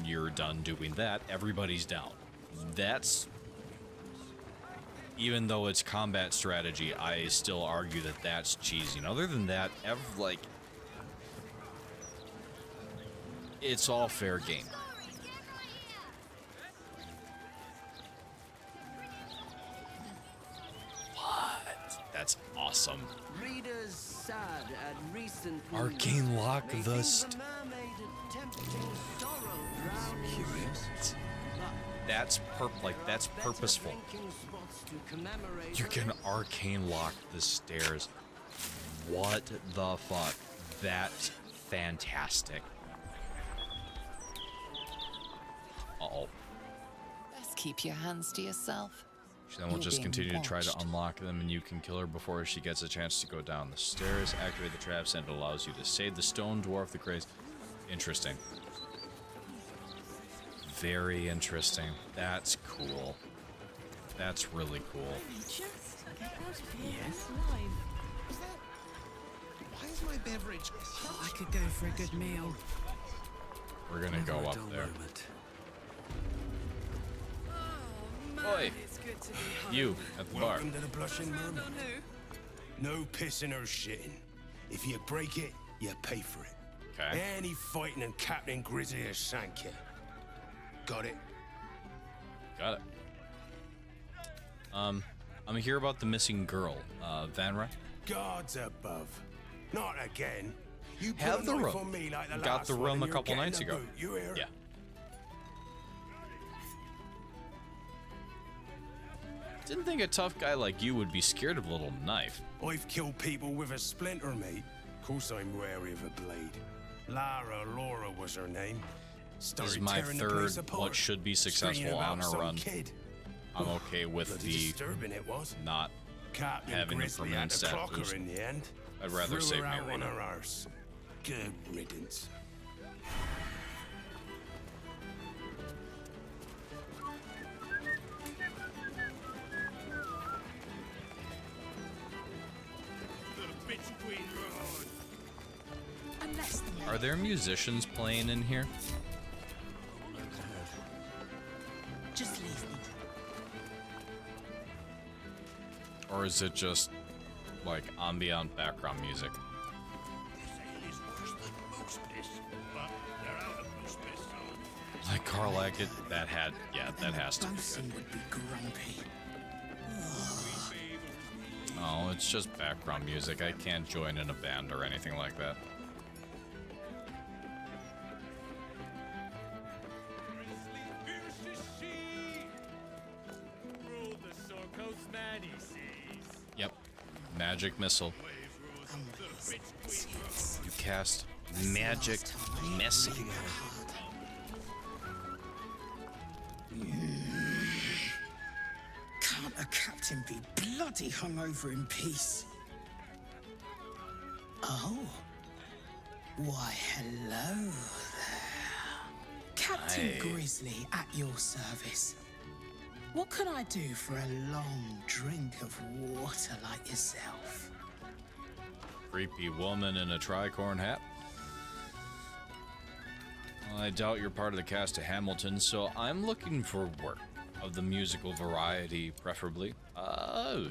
you're done doing that, everybody's down. That's... Even though it's combat strategy, I still argue that that's cheesy. And other than that, it's all fair game. What? That's awesome. Readers sad at recent Arcane lock the That's purposeful. You can arcane lock the stairs. What the fuck? That's fantastic. Uh-oh. Best keep your hands to yourself. Then we'll just continue to try to unlock them, and you can kill her before she gets a chance to go down the stairs. Activate the traps, and it allows you to save the stone dwarf, the craze. Interesting. Very interesting. That's cool. That's really cool. Yes. Why is my beverage? Oh, I could go for a good meal. We're gonna go up there. Oi! You at the bar. Welcome to the Blushing Mermaid. No pissing or shitting. If you break it, you pay for it. Okay. Any fighting and Captain Grizzly has sank you. Got it? Got it. I'm here about the missing girl, Vanra. Gods above. Not again. You put have a the knife room. on me like the Got last the one room and a you're couple getting nights the ago. boot, you hear? Yeah. Didn't think a tough guy like you would be scared of a little knife. I've killed people with a splinter, mate. Of course I'm wary of a blade. Laura was her name. This Started is my tearing the place third apart, what should be screaming successful about on a some run. Kid. I'm okay with Bloody the disturbing it was. not Captain having a Grizzly permanent had to clock status. her in the end. I'd rather Threw save her my out on arena. her arse. Good riddance. Are there musicians playing in here? Just leave me. Or is it just like ambient background music? Like Carl Lackett, that has to be good. Would be grumpy. Oh, it's just background music. I can't join in a band or anything like that. Yep. Magic missile. You cast magic missile. Can't a captain be bloody hungover in peace? Oh. Why, hello there. Captain Aye. Grizzly at your service. What can I do for a long drink of water like yourself? Creepy woman in a tricorn hat. Well, I doubt you're part of the cast of Hamilton, so I'm looking for work. Of the musical variety, preferably. I'm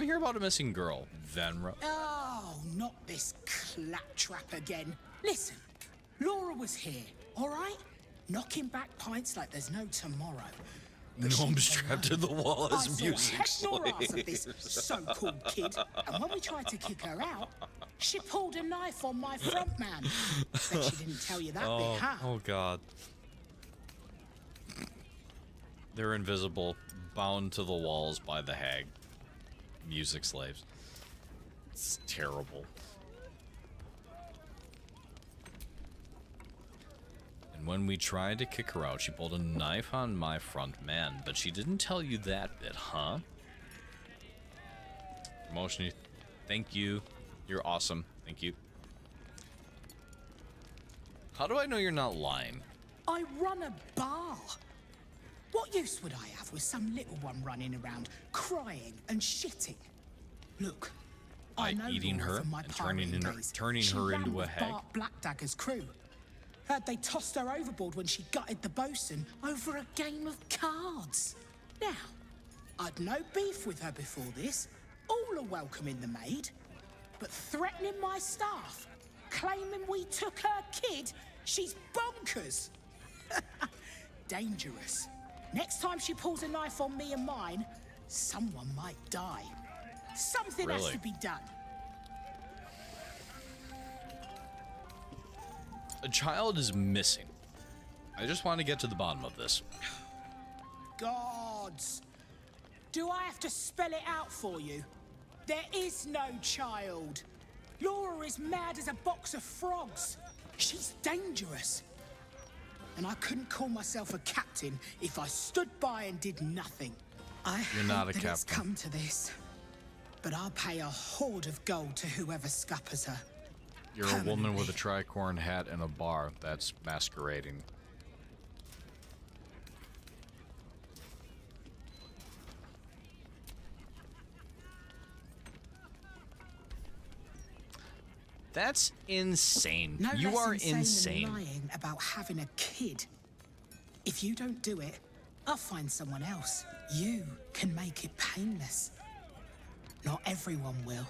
here about a missing girl, Venra. Oh, not this claptrap again. Listen, Laura was here, all right? Knocking back pints like there's no tomorrow. No, I'm strapped to the wall I as saw music heck nor ass of this slaves. so-called kid, and when we tried to kick her out, she pulled a knife on my front man. Bet she didn't tell you that bit, huh? Oh god. They're invisible, bound to the walls by the hag. Music slaves. It's terrible. And when we tried to kick her out, she pulled a knife on my front man, but she didn't tell you that bit, huh? Emotion, thank you. You're awesome. Thank you. How do I know you're not lying? I run a bar. What use would I have with some little one running around, crying and shitting? Look, I know eating Laura her from my and turning pirating days. her She ran into a with hag? Bart Blackdagger's crew. Heard they tossed her overboard when she gutted the bosun over a game of cards. Now, I'd no beef with her before this. All are welcome in the maid. But threatening my staff, claiming we took her kid, she's bonkers. Dangerous. Next time she pulls a knife on me and mine, someone might die. Something has Really? to be done. A child is missing. I just want to get to the bottom of this. Gods. Do I have to spell it out for you? There is no child. Laura is mad as a box of frogs. She's dangerous. And I couldn't call myself a captain if I stood by and did nothing. You're not a hate that it's captain. come to this. But I'll pay a hoard of gold to whoever scuppers her. You're a woman with a tricorn hat and a bar that's masquerading. That's insane. No You less are insane insane. than lying about having a kid. If you don't do it, I'll find someone else. You can make it painless. Not everyone will.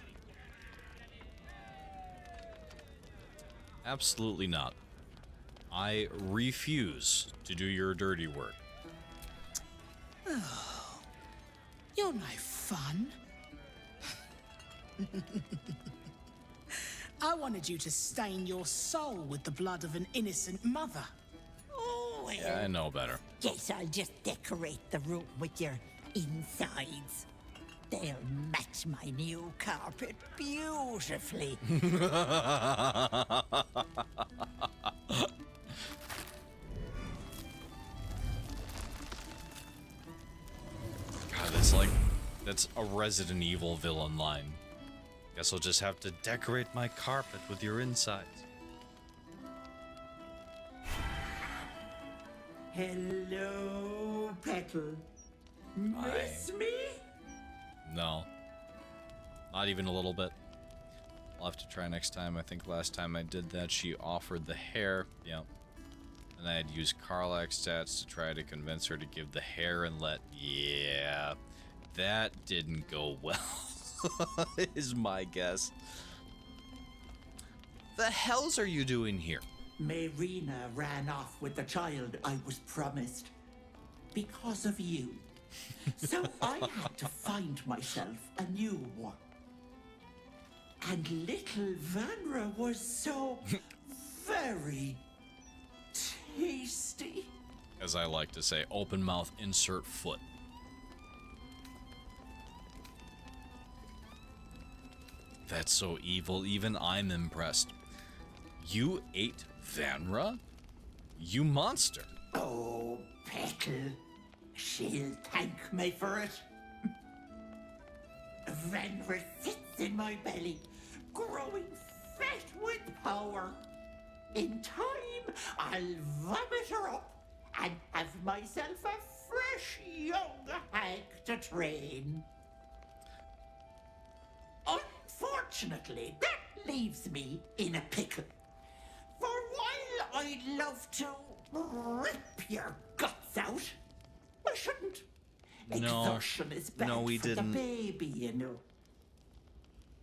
Absolutely not. I refuse to do your dirty work. Oh, you're no fun. I wanted you to stain your soul with the blood of an innocent mother. Oh, well. Yeah, I know better. Guess I'll just decorate the room with your insides. They'll match my new carpet beautifully. God, that's a Resident Evil villain line. Guess I'll just have to decorate my carpet with your insides. Hello, Petal. Miss me? No. Not even a little bit. I'll have to try next time. I think last time I did that, she offered the hair. Yep. And I had used Karlach's stats to try to convince her to give the hair and let... Yeah. That didn't go well, is my guess. The hells are you doing here? Marina ran off with the child I was promised. Because of you. So I had to find myself a new one. And little Vanra was so very tasty. As I like to say, open mouth, insert foot. That's so evil, even I'm impressed. You ate Vanra? You monster. Oh, Petal. She'll thank me for it. Vanra sits in my belly, growing fat with power. In time, I'll vomit her up and have myself a fresh young hag to train. Unfortunately, that leaves me in a pickle. For while I'd love to rip your guts out, I shouldn't. Exhaustion is bad for the baby, you know.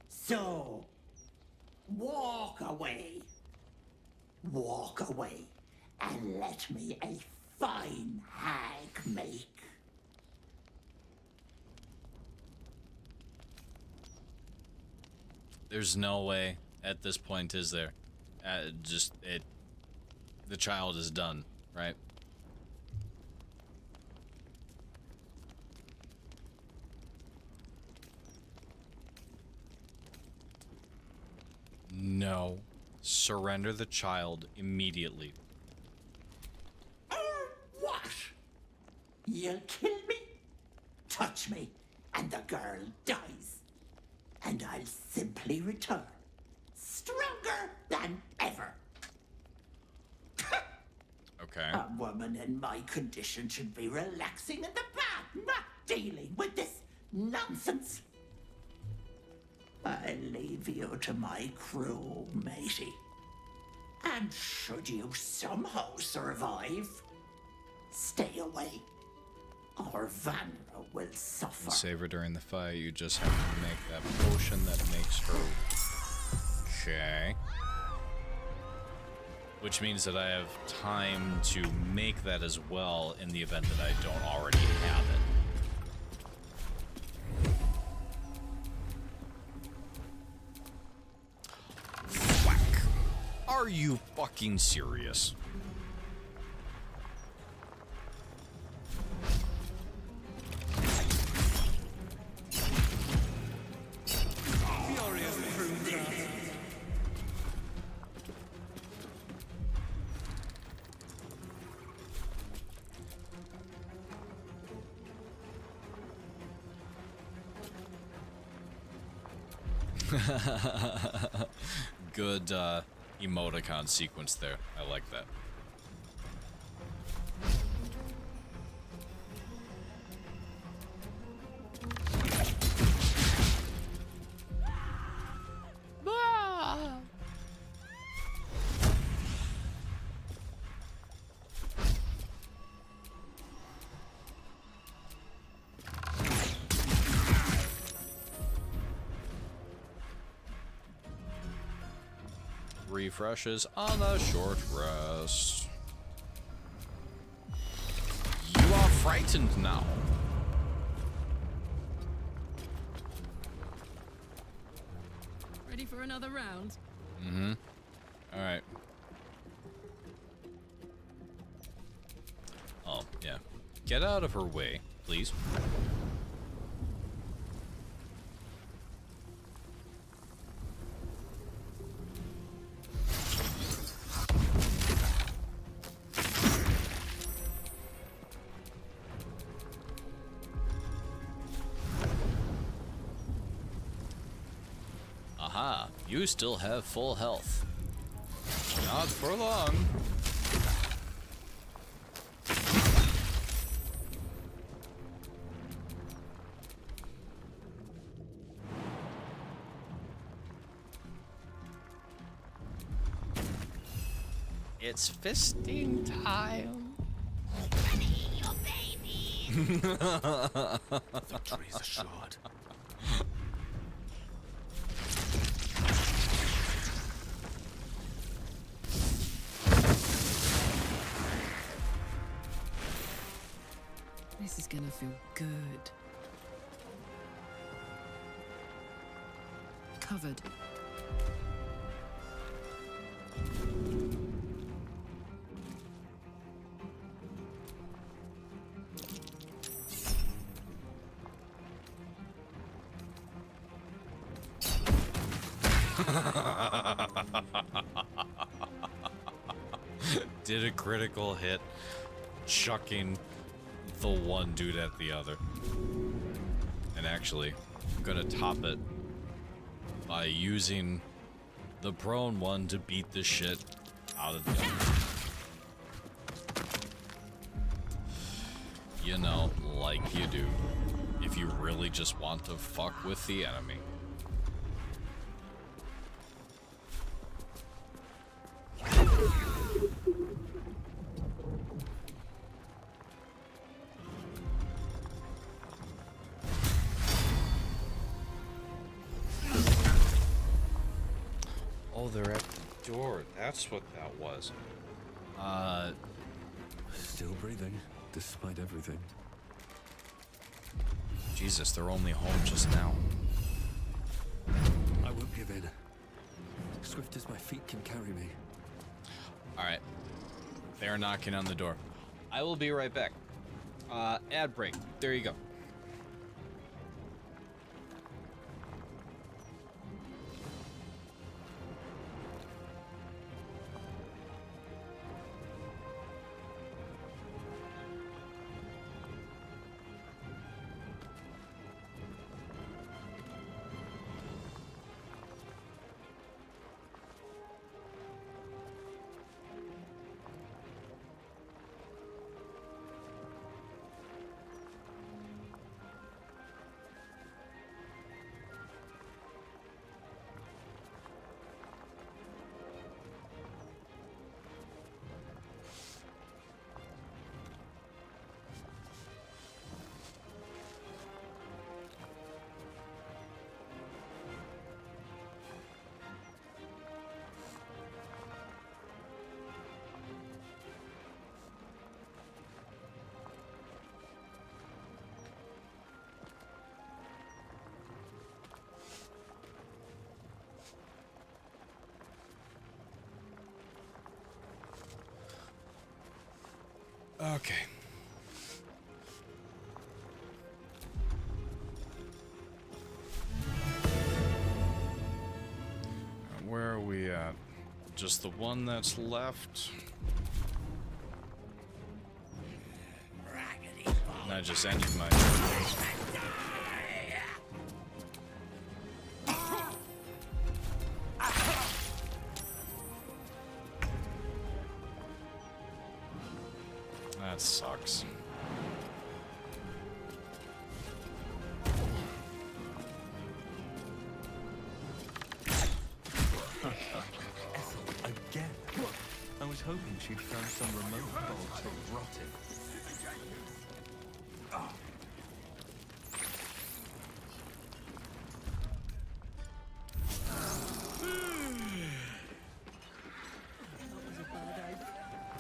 So, walk away. Walk away and let me a fine hag make. There's no way at this point, is there? The child is done, right? No. Surrender the child immediately. Or what? You'll kill me, touch me, and the girl dies. And I'll simply return, stronger than ever. Okay. A woman in my condition should be relaxing in the bath, not dealing with this nonsense. I'll leave you to my crew, matey. And should you somehow survive, stay away, or Vanra will suffer. Save her during the fight. You just have to make that potion that makes her... Okay. Which means that I have time to make that as well in the event that I don't already have it. Whack. Are you fucking serious? Good emoticon sequence there. I like that. Refreshes on a short rest. You are frightened now. Ready for another round? Mm-hmm. Alright. Oh, yeah. Get out of her way, please. Aha, you still have full health. Not for long. It's fisting time. Your baby. Victory's assured. This is gonna feel good. Covered. Did a critical hit, chucking the one dude at the other. And actually, I'm gonna top it by using the prone one to beat the shit out of the other. You know, like you do, if you really just want to fuck with the enemy. Oh, they're at the door. That's what that was. Still breathing, despite everything. Jesus, they're only home just now. I won't give in. Swift as my feet can carry me. Alright. They're knocking on the door. I will be right back. Ad break. There you go. Okay. Where are we at? Just the one that's left? And I just ended my... That sucks. Ethel, again. I was hoping she'd found some remote bog to rot in.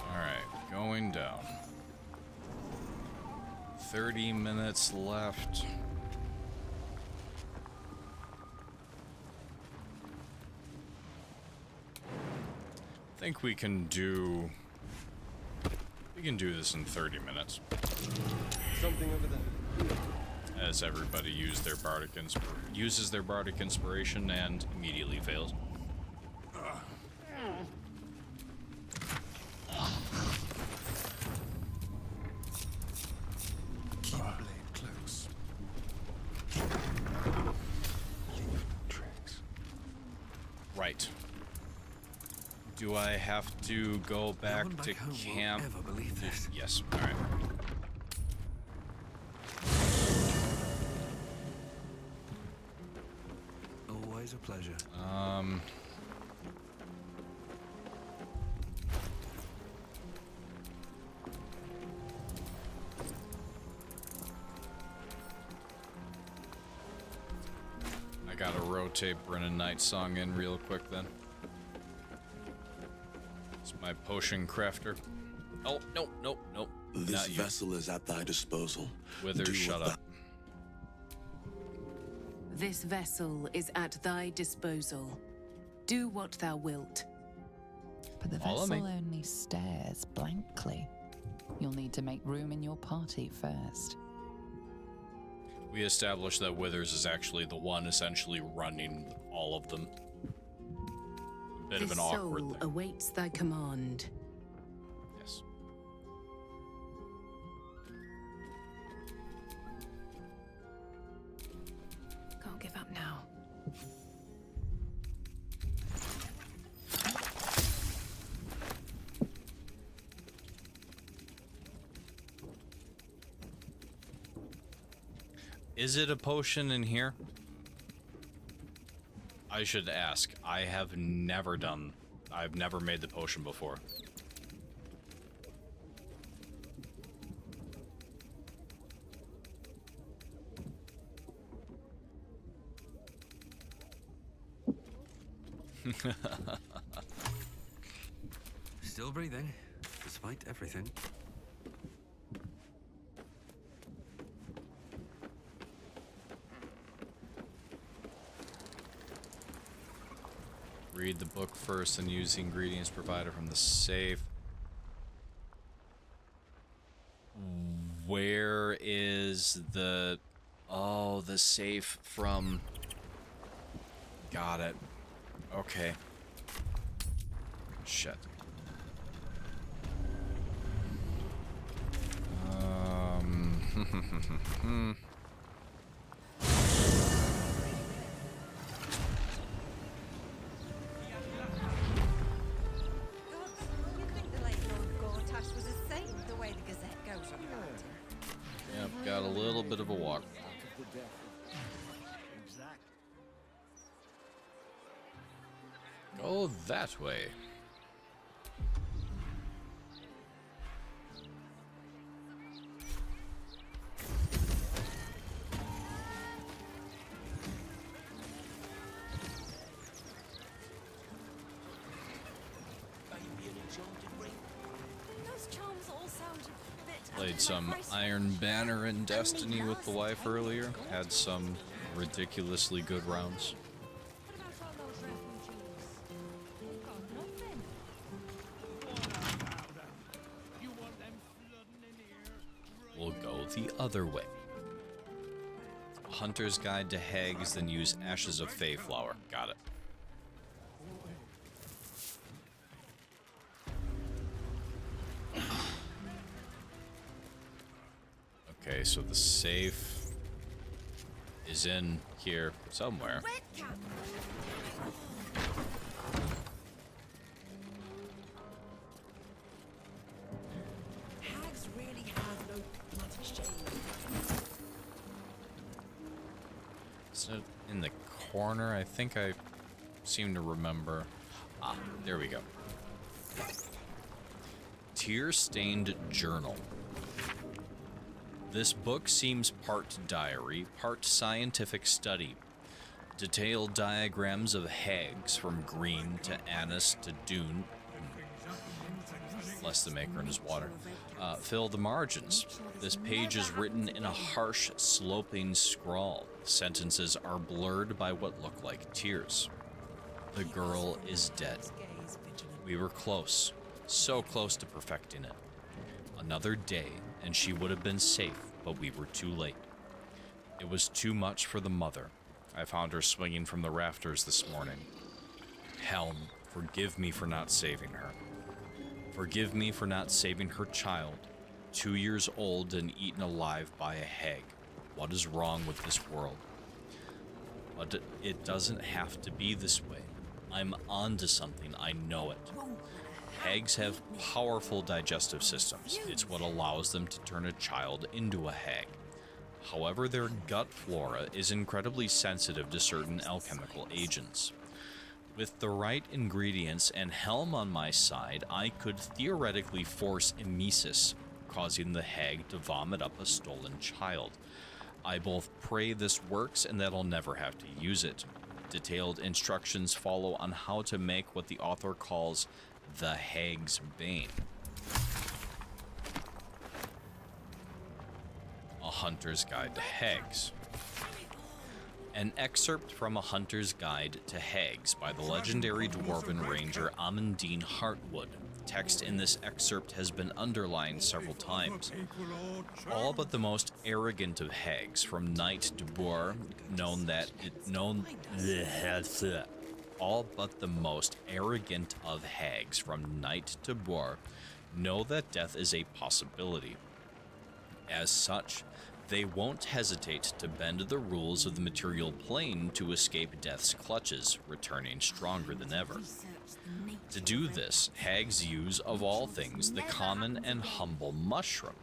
Alright, going down. 30 minutes left. think we can do this in 30 minutes. Something over there. As everybody uses their bardic inspiration and immediately fails. Keyblade close. Tricks. Right. Do I have to go back one back to home camp? won't ever believe this. Yes. All right. Always a pleasure. I gotta rotate Brennan Knight's song in real quick then. It's my potion crafter. Oh, nope. This Not you. vessel is at thy disposal. Wither, Do shut with up. This vessel is at thy disposal. Do what thou wilt. But the Follow vessel me. only stares blankly. You'll need to make room in your party first. We established that Withers is actually the one essentially running all of them. A bit of This an awkward soul thing. awaits thy command. Yes. Can't give up now. Is it a potion in here? I should ask. I've never made the potion before. Still breathing, despite everything. Read the book first and use the ingredients provided from the safe. Where is the... Oh, the safe from... Got it. Okay. Shit. Yep, got a little bit of a walk. Go that way. Played some Iron Banner and Destiny with the wife earlier. Had some ridiculously good rounds. We'll go the other way. Hunter's Guide to Hags, then use Ashes of Feyflower. Got it. Okay, so the safe is in here somewhere. Hags really have no bloody shame. Is it in the corner? I think I seem to remember. Ah, there we go. Tear-stained journal. This book seems part diary, part scientific study. Detailed diagrams of hags from green to anise to dune. Less the maker in his water. Fill the margins. This page is written in a harsh, sloping scrawl. Sentences are blurred by what look like tears. The girl is dead. We were close, so close to perfecting it. Another day, and she would have been safe, but we were too late. It was too much for the mother. I found her swinging from the rafters this morning. Helm, forgive me for not saving her. Forgive me for not saving her child, 2 years old and eaten alive by a hag. What is wrong with this world? But it doesn't have to be this way. I'm onto something, I know it. Hags have powerful digestive systems. It's what allows them to turn a child into a hag. However, their gut flora is incredibly sensitive to certain alchemical agents. With the right ingredients and Helm on my side, I could theoretically force emesis, causing the hag to vomit up a stolen child. I both pray this works and that I'll never have to use it. Detailed instructions follow on how to make what the author calls the Hag's Bane. A Hunter's Guide to Hags. An excerpt from A Hunter's Guide to Hags by the legendary dwarven ranger Amandine Heartwood. Text in this excerpt has been underlined several times. All but the most arrogant of hags, from Knight de Boer, all but the most arrogant of hags, from Knight to Boer, know that death is a possibility. As such, they won't hesitate to bend the rules of the material plane to escape death's clutches, returning stronger than ever. To do this, hags use, of all things, the common and humble mushroom.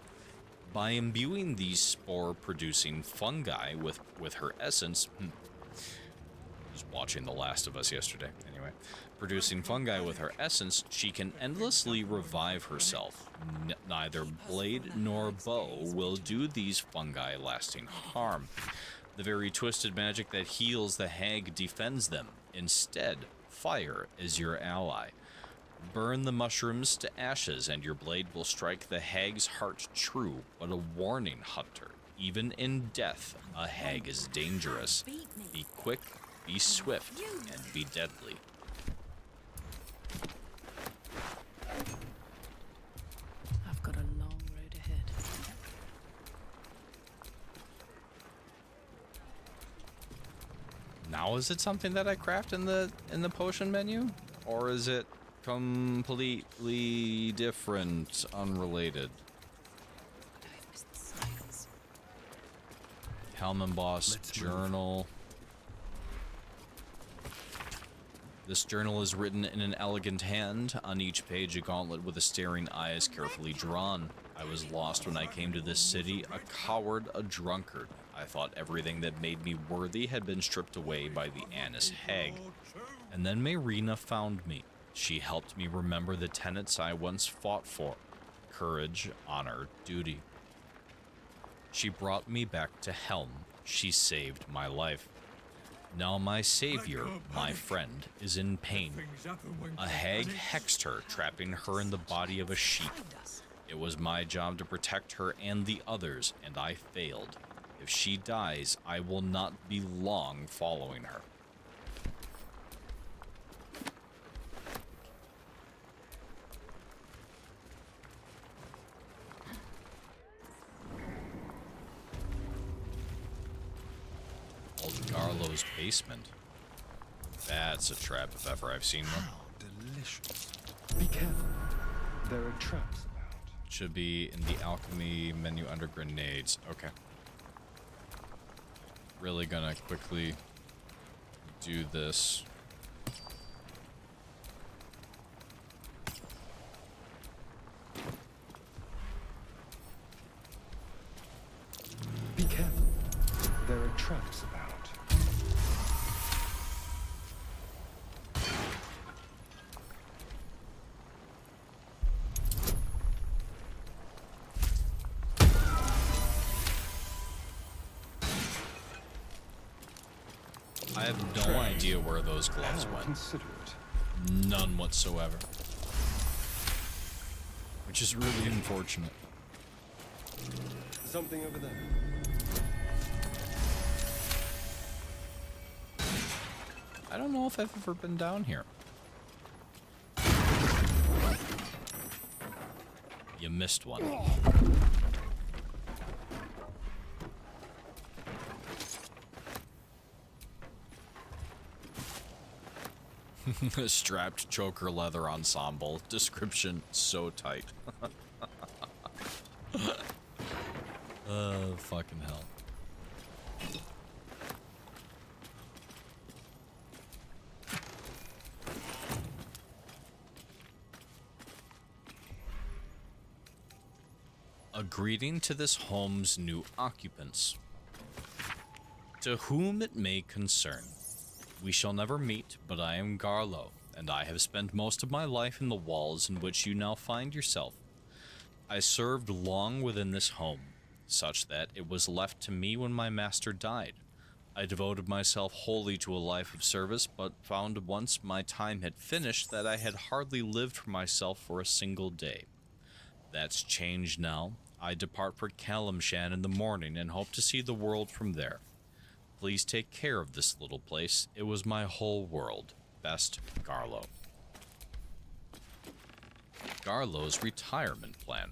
By imbuing these spore-producing fungi with her essence, was watching The Last of Us yesterday, anyway. Producing fungi with her essence, she can endlessly revive herself. Neither blade nor bow will do these fungi lasting harm. The very twisted magic that heals the hag defends them. Instead, fire is your ally. Burn the mushrooms to ashes and your blade will strike the hag's heart true, but a warning, hunter. Even in death, a hag is dangerous. Be quick, be swift, and be deadly. I've got a long road ahead. Now, is it something that I craft in the potion menu, or is it completely different, unrelated? Helm embossed journal. This journal is written in an elegant hand. On each page, a gauntlet with a staring eye is carefully drawn. I was lost when I came to this city, a coward, a drunkard. I thought everything that made me worthy had been stripped away by the Annis hag. And then Mayrina found me. She helped me remember the tenets I once fought for: courage, honor, duty. She brought me back to Helm. She saved my life. Now my savior, my friend, is in pain. A hag hexed her, trapping her in the body of a sheep. It was my job to protect her and the others, and I failed. If she dies, I will not be long following her. Old Garlo's basement. That's a trap if ever I've seen one. Delicious. Be careful. There are traps about. Should be in the alchemy menu under grenades. Okay. Really gonna quickly do this. Be careful. There are traps about. I have no idea where those gloves went. None whatsoever. Which is really unfortunate. Something over there. I don't know if I've ever been down here. You missed one. Strapped choker leather ensemble. Description so tight. Fucking hell. A greeting to this home's new occupants. To whom it may concern. We shall never meet, but I am Garlo, and I have spent most of my life in the walls in which you now find yourself. I served long within this home, such that it was left to me when my master died. I devoted myself wholly to a life of service, but found once my time had finished that I had hardly lived for myself for a single day. That's changed now. I depart for Kalimshan in the morning and hope to see the world from there. Please take care of this little place. It was my whole world. Best, Garlo. Garlo's retirement plan.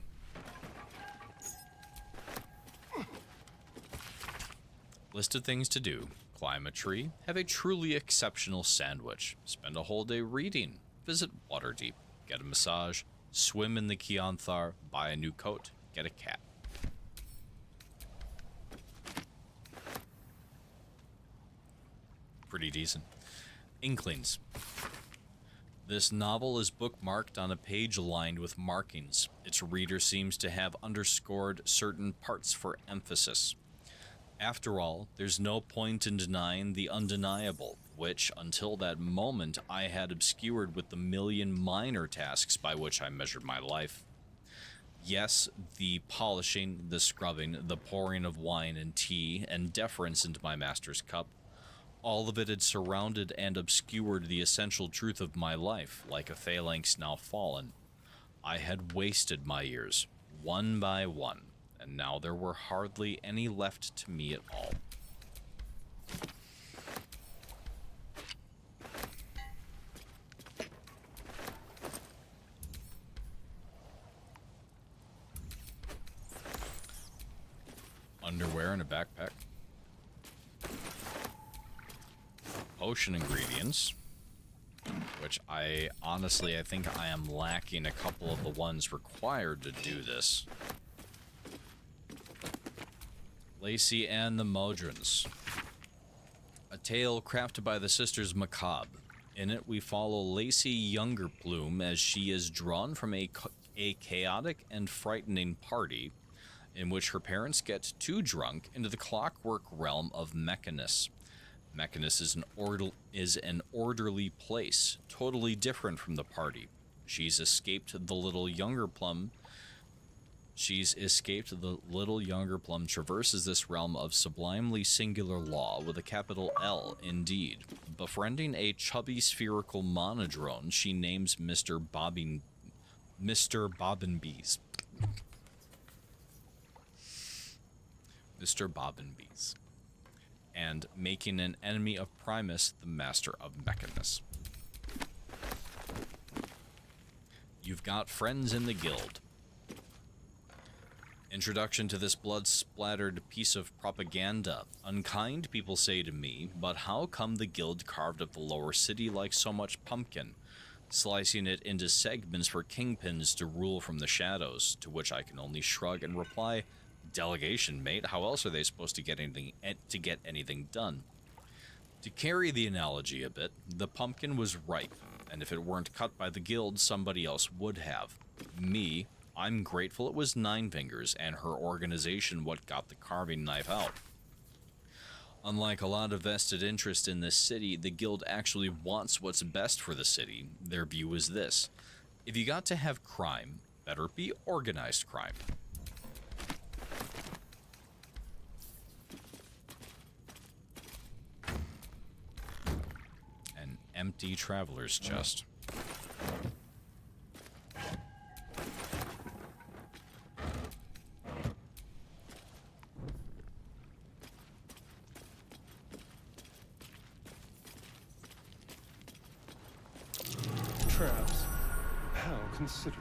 List of things to do. Climb a tree, have a truly exceptional sandwich, spend a whole day reading, visit Waterdeep, get a massage, swim in the Keonthar, buy a new coat, get a cat. Pretty decent. Inklings. This novel is bookmarked on a page lined with markings. Its reader seems to have underscored certain parts for emphasis. After all, there's no point in denying the undeniable, which, until that moment, I had obscured with the million minor tasks by which I measured my life. Yes, the polishing, the scrubbing, the pouring of wine and tea, and deference into my master's cup, all of it had surrounded and obscured the essential truth of my life, like a phalanx now fallen. I had wasted my years, one by one, and now there were hardly any left to me at all. Underwear and a backpack. Potion ingredients, which I think I am lacking a couple of the ones required to do this. Lacey and the Modrons. A tale crafted by the Sisters Macabre. In it, we follow Lacey Youngerplume as she is drawn from a chaotic and frightening party in which her parents get too drunk into the clockwork realm of Mechanus. Mechanus is an orderly place, totally different from the party. She's escaped the little younger plum. Traverses this realm of sublimely singular law with a capital L, indeed. Befriending a chubby spherical monodrone she names Mr. Bobbinbees. Mr. Bobbinbees. And making an enemy of Primus, the master of Mechanus. You've got friends in the guild. Introduction to this blood-splattered piece of propaganda. Unkind, people say to me, but how come the guild carved up the lower city like so much pumpkin, slicing it into segments for kingpins to rule from the shadows, to which I can only shrug and reply, delegation, mate. How else are they supposed to get anything done? To carry the analogy a bit, the pumpkin was ripe, and if it weren't cut by the guild, somebody else would have. Me, I'm grateful it was Nine Fingers and her organization what got the carving knife out. Unlike a lot of vested interest in this city, the guild actually wants what's best for the city. Their view is this: if you got to have crime, better be organized crime. Empty traveler's chest. Traps. How considerate.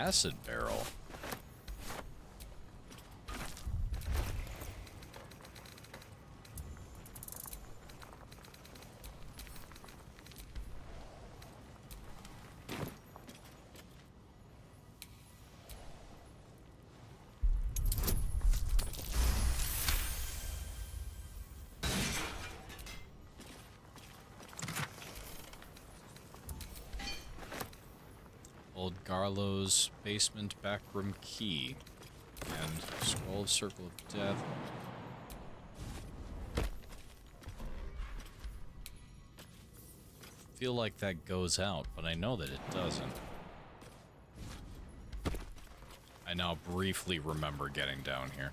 acid barrel. Old Garlow's basement backroom key. And scroll of Circle of Death. Feel like that goes out, but I know that it doesn't. I now briefly remember getting down here.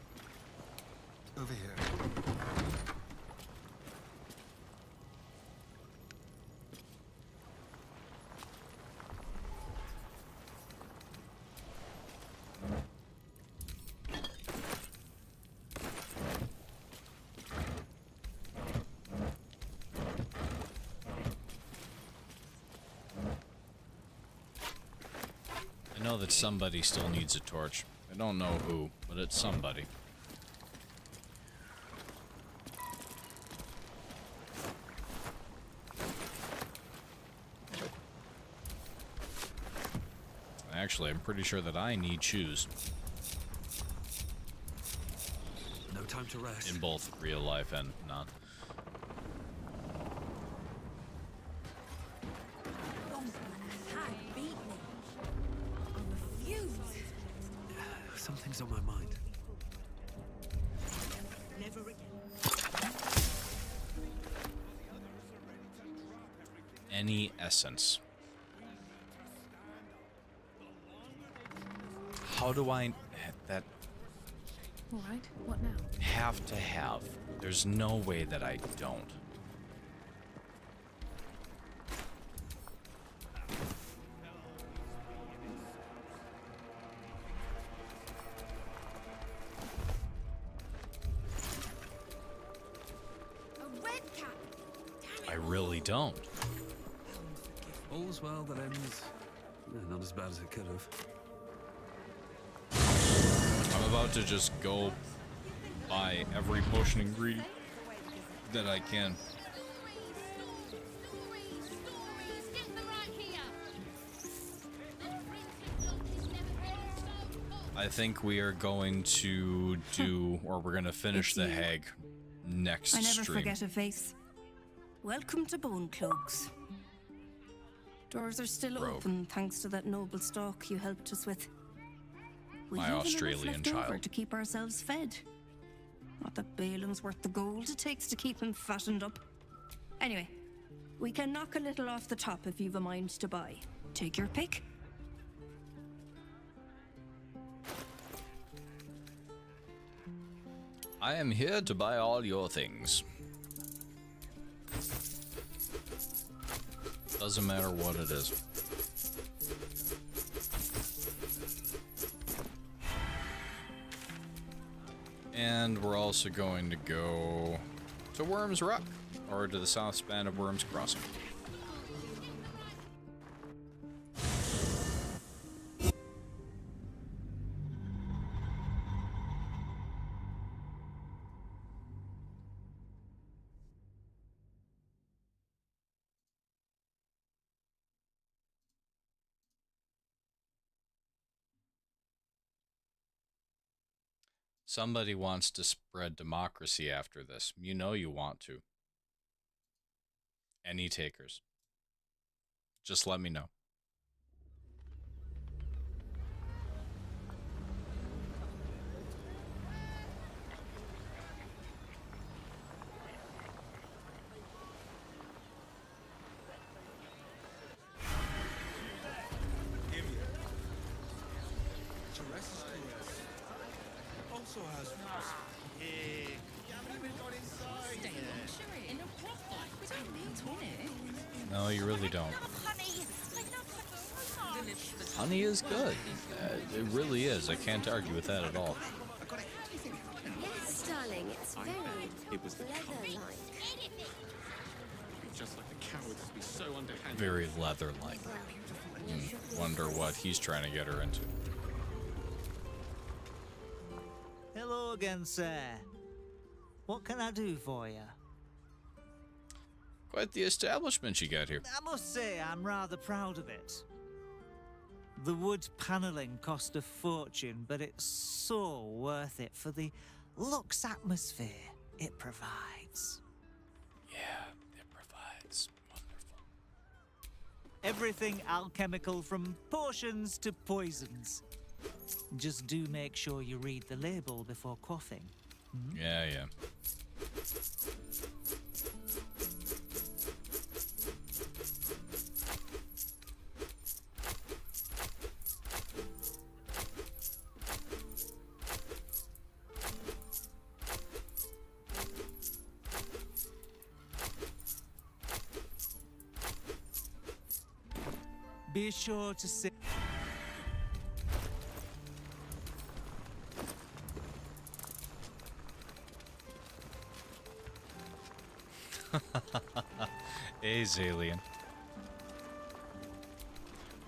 Over here. I know that somebody still needs a torch. I don't know who, but it's somebody. Actually, I'm pretty sure that I need shoes. No time to rest. In both real life and not. Something's on my mind. Never again. Any essence. How do I... that... Alright, what now? have to have. There's no way that I don't. I really don't. All's well that ends. Not as bad as it could have. I'm about to just go buy every potion ingredient that I can. I think we are going to do, or we're going to finish the hag next I never stream. forget a face. Welcome to Bone Cloaks. Doors are still open thanks to that noble stock you helped us with. We've My even enough Australian left over child. to keep ourselves fed. Not that Balin's worth the gold it takes to keep him fattened up. Anyway, we can knock a little off the top if you've a mind to buy. Take your pick. I am here to buy all your things. Doesn't matter what it is. And we're also going to go to Worms Rock, or to the south span of Worms Crossing. Somebody wants to spread democracy after this. You know you want to. Any takers? Just let me know. Also has No, you really don't. Honey is good. It really is. I can't argue with that at all. Yes, darling, it's very it was the leather-like. just like the cowards so underhanded. Very leather-like. Wonder what he's trying to get her into. Hello again, sir. What can I do for you? Quite the establishment you got here. I must say, I'm rather proud of it. The wood paneling cost a fortune, but it's so worth it for the luxe atmosphere it provides. Yeah, it provides. Wonderful. Everything alchemical from potions to poisons. Just do make sure you read the label before quaffing. Yeah, yeah. Be sure to say... Alien.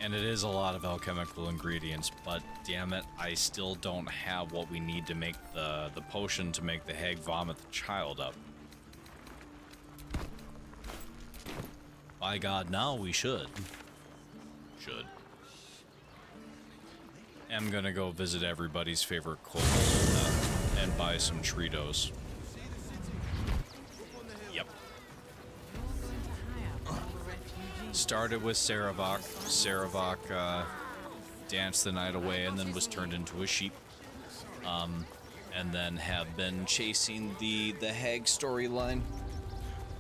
And it is a lot of alchemical ingredients, but damn it, I still don't have what we need to make the potion to make the hag vomit the child up. By God, now we should. I'm gonna go visit everybody's favorite kobold and buy some Tritos. Yep. Started with Sarevok. Sarevok danced the night away and then was turned into a sheep. And then have been chasing the hag storyline.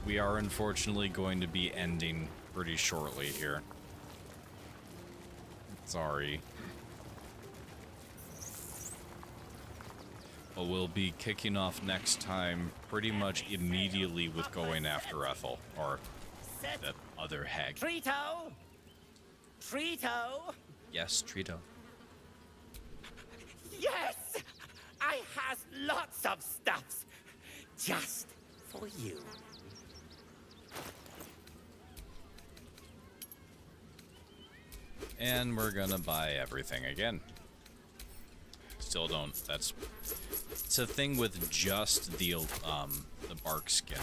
We are unfortunately going to be ending pretty shortly here. Sorry. But we'll be kicking off next time pretty much immediately with going after Ethel, or the other hag. Trito! Trito! Yes, Trito. Yes! I has lots of stuffs just for you. And we're gonna buy everything again. Still don't. It's a thing with just the bark skin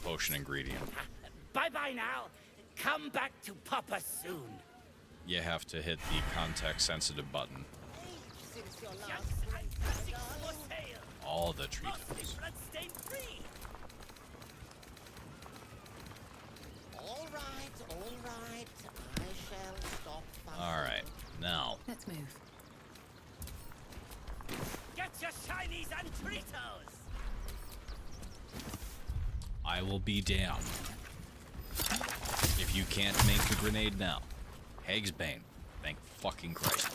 potion ingredient. Bye-bye now. Come back to Papa soon. You have to hit the context-sensitive button. All the Tritos. All right. I shall stop. All right, now. Let's move. Get your shinies and Tritos. I will be damned if you can't make the grenade now. Hag's Bane. Thank fucking Christ.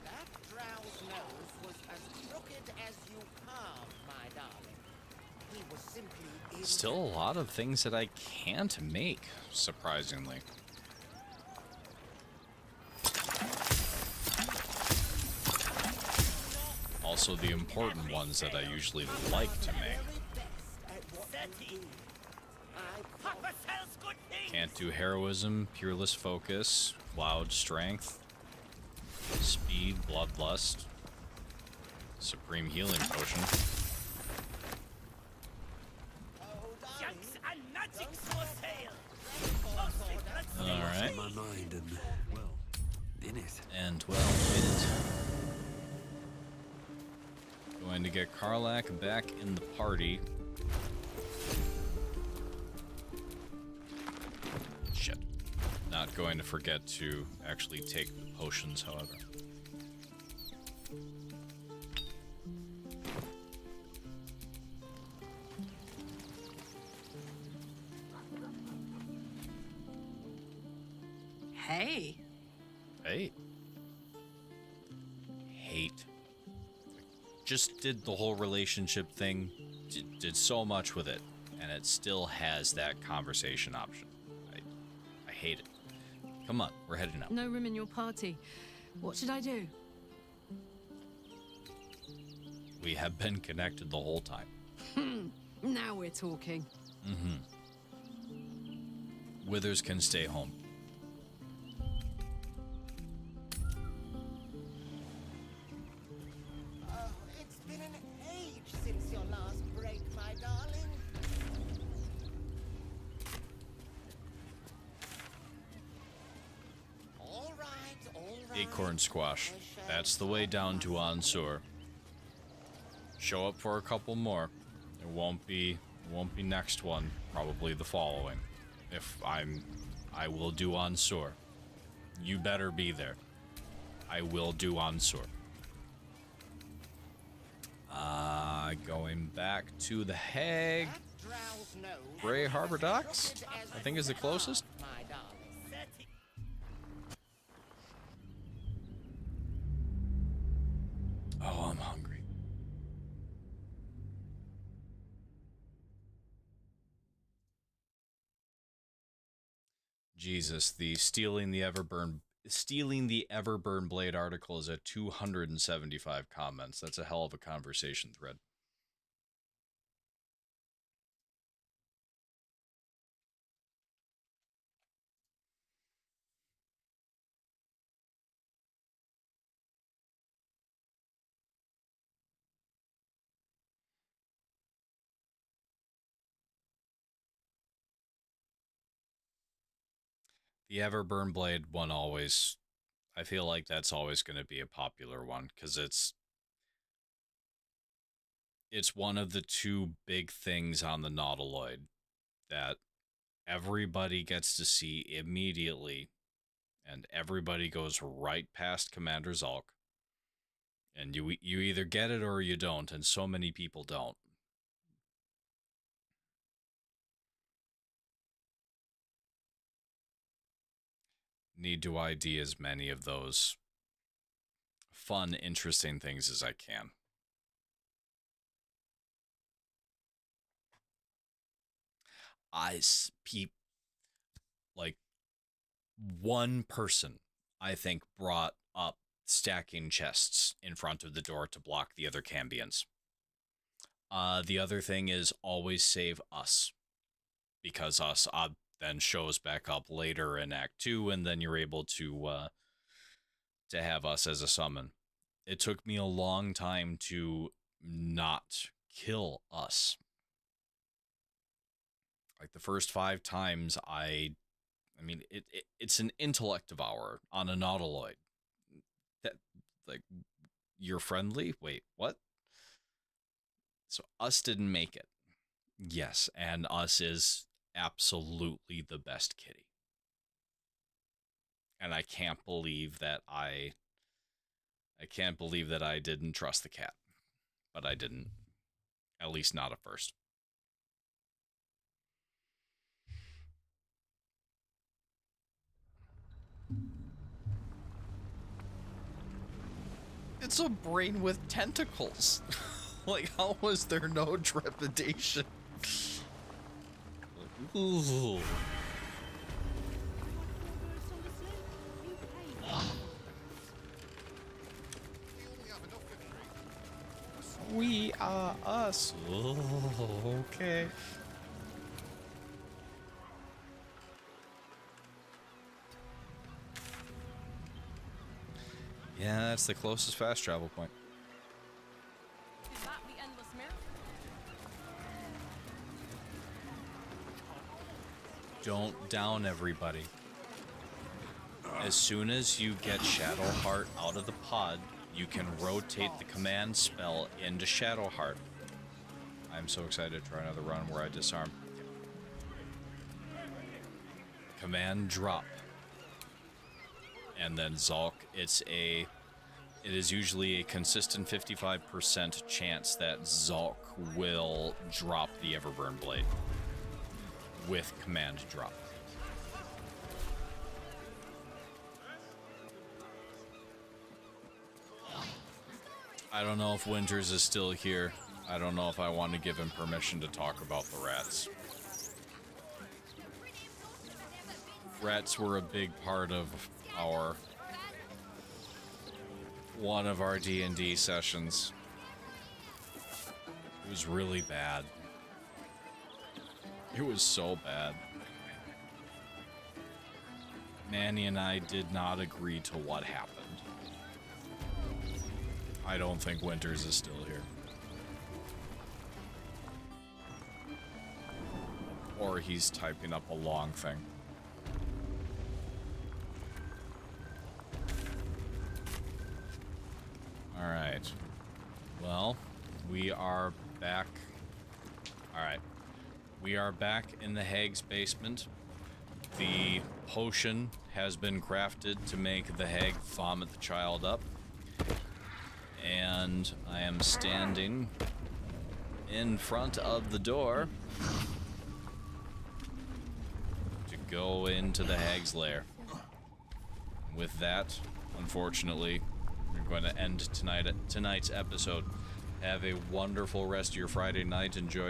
That drow's nose was as crooked as you carved, my darling. He was simply Still a lot of things that I can't make, surprisingly. Also the important ones that I usually like to make. Can't do heroism, peerless focus, loud strength, speed, bloodlust, supreme healing potion. Alright. My mind and, well, in it. And, well, in it. Going to get Karlak back in the party. Shit. Not going to forget to actually take the potions, however. Hey. Hey. Hate. Just did the whole relationship thing, did so much with it, and it still has that conversation option. I hate it. Come on, we're heading out. No room in your party. What should I do? We have been connected the whole time. Now we're talking. Withers can stay home. Oh, it's been an age since your last break, my darling. All right. Acorn squash. That's the way down to Ansur. Show up for a couple more. It won't be next one. Probably the following. I will do Ansur. You better be there. I will do Ansur. Going back to the Hague. Bray Harbor Docks, I think, is the closest. Oh, I'm hungry. Jesus, the stealing the Everburn Blade article is at 275 comments. That's a hell of a conversation thread. The Everburn Blade one always, I feel like that's always going to be a popular one because it's one of the two big things on the Nautiloid that everybody gets to see immediately, and everybody goes right past Commander Zulk, and you either get it or you don't, and so many people don't. Need to ID as many of those fun, interesting things as I can. Like, one person, I think, brought up stacking chests in front of the door to block the other Cambions. The other thing is always save us, because us then shows back up later in Act 2, and then you're able to have us as a summon. It took me a long time to not kill us. Like, the first 5 times I mean, it's an intellect devour on a Nautiloid. That, like, you're friendly? Wait, what? So us didn't make it. Yes, and us is absolutely the best kitty. And I can't believe that I didn't trust the cat. But I didn't. At least not at first. It's a brain with tentacles. Like, how was there no trepidation? Ooh. We are us. Oh, okay. Yeah, that's the closest fast travel point. Is that the endless mirror? Don't down everybody. As soon as you get Shadowheart out of the pod, you can rotate the command spell into Shadowheart. I'm so excited to try another run where I disarm. Command drop. And then Zulk, it is usually a consistent 55% chance that Zulk will drop the Everburn Blade with command drop. I don't know if Winters is still here. I don't know if I want to give him permission to talk about the rats. Rats were a big part of one of our D&D sessions. was really bad. It was so bad. Manny and I did not agree to what happened. I don't think Winters is still here. Or he's typing up a long thing. Alright. Well, we are back. Alright. We are back in the Hag's basement. The potion has been crafted to make the Hag vomit the child up. And I am standing in front of the door to go into the Hag's lair. With that, unfortunately, we're going to end tonight's episode. Have a wonderful rest of your Friday night. Enjoy your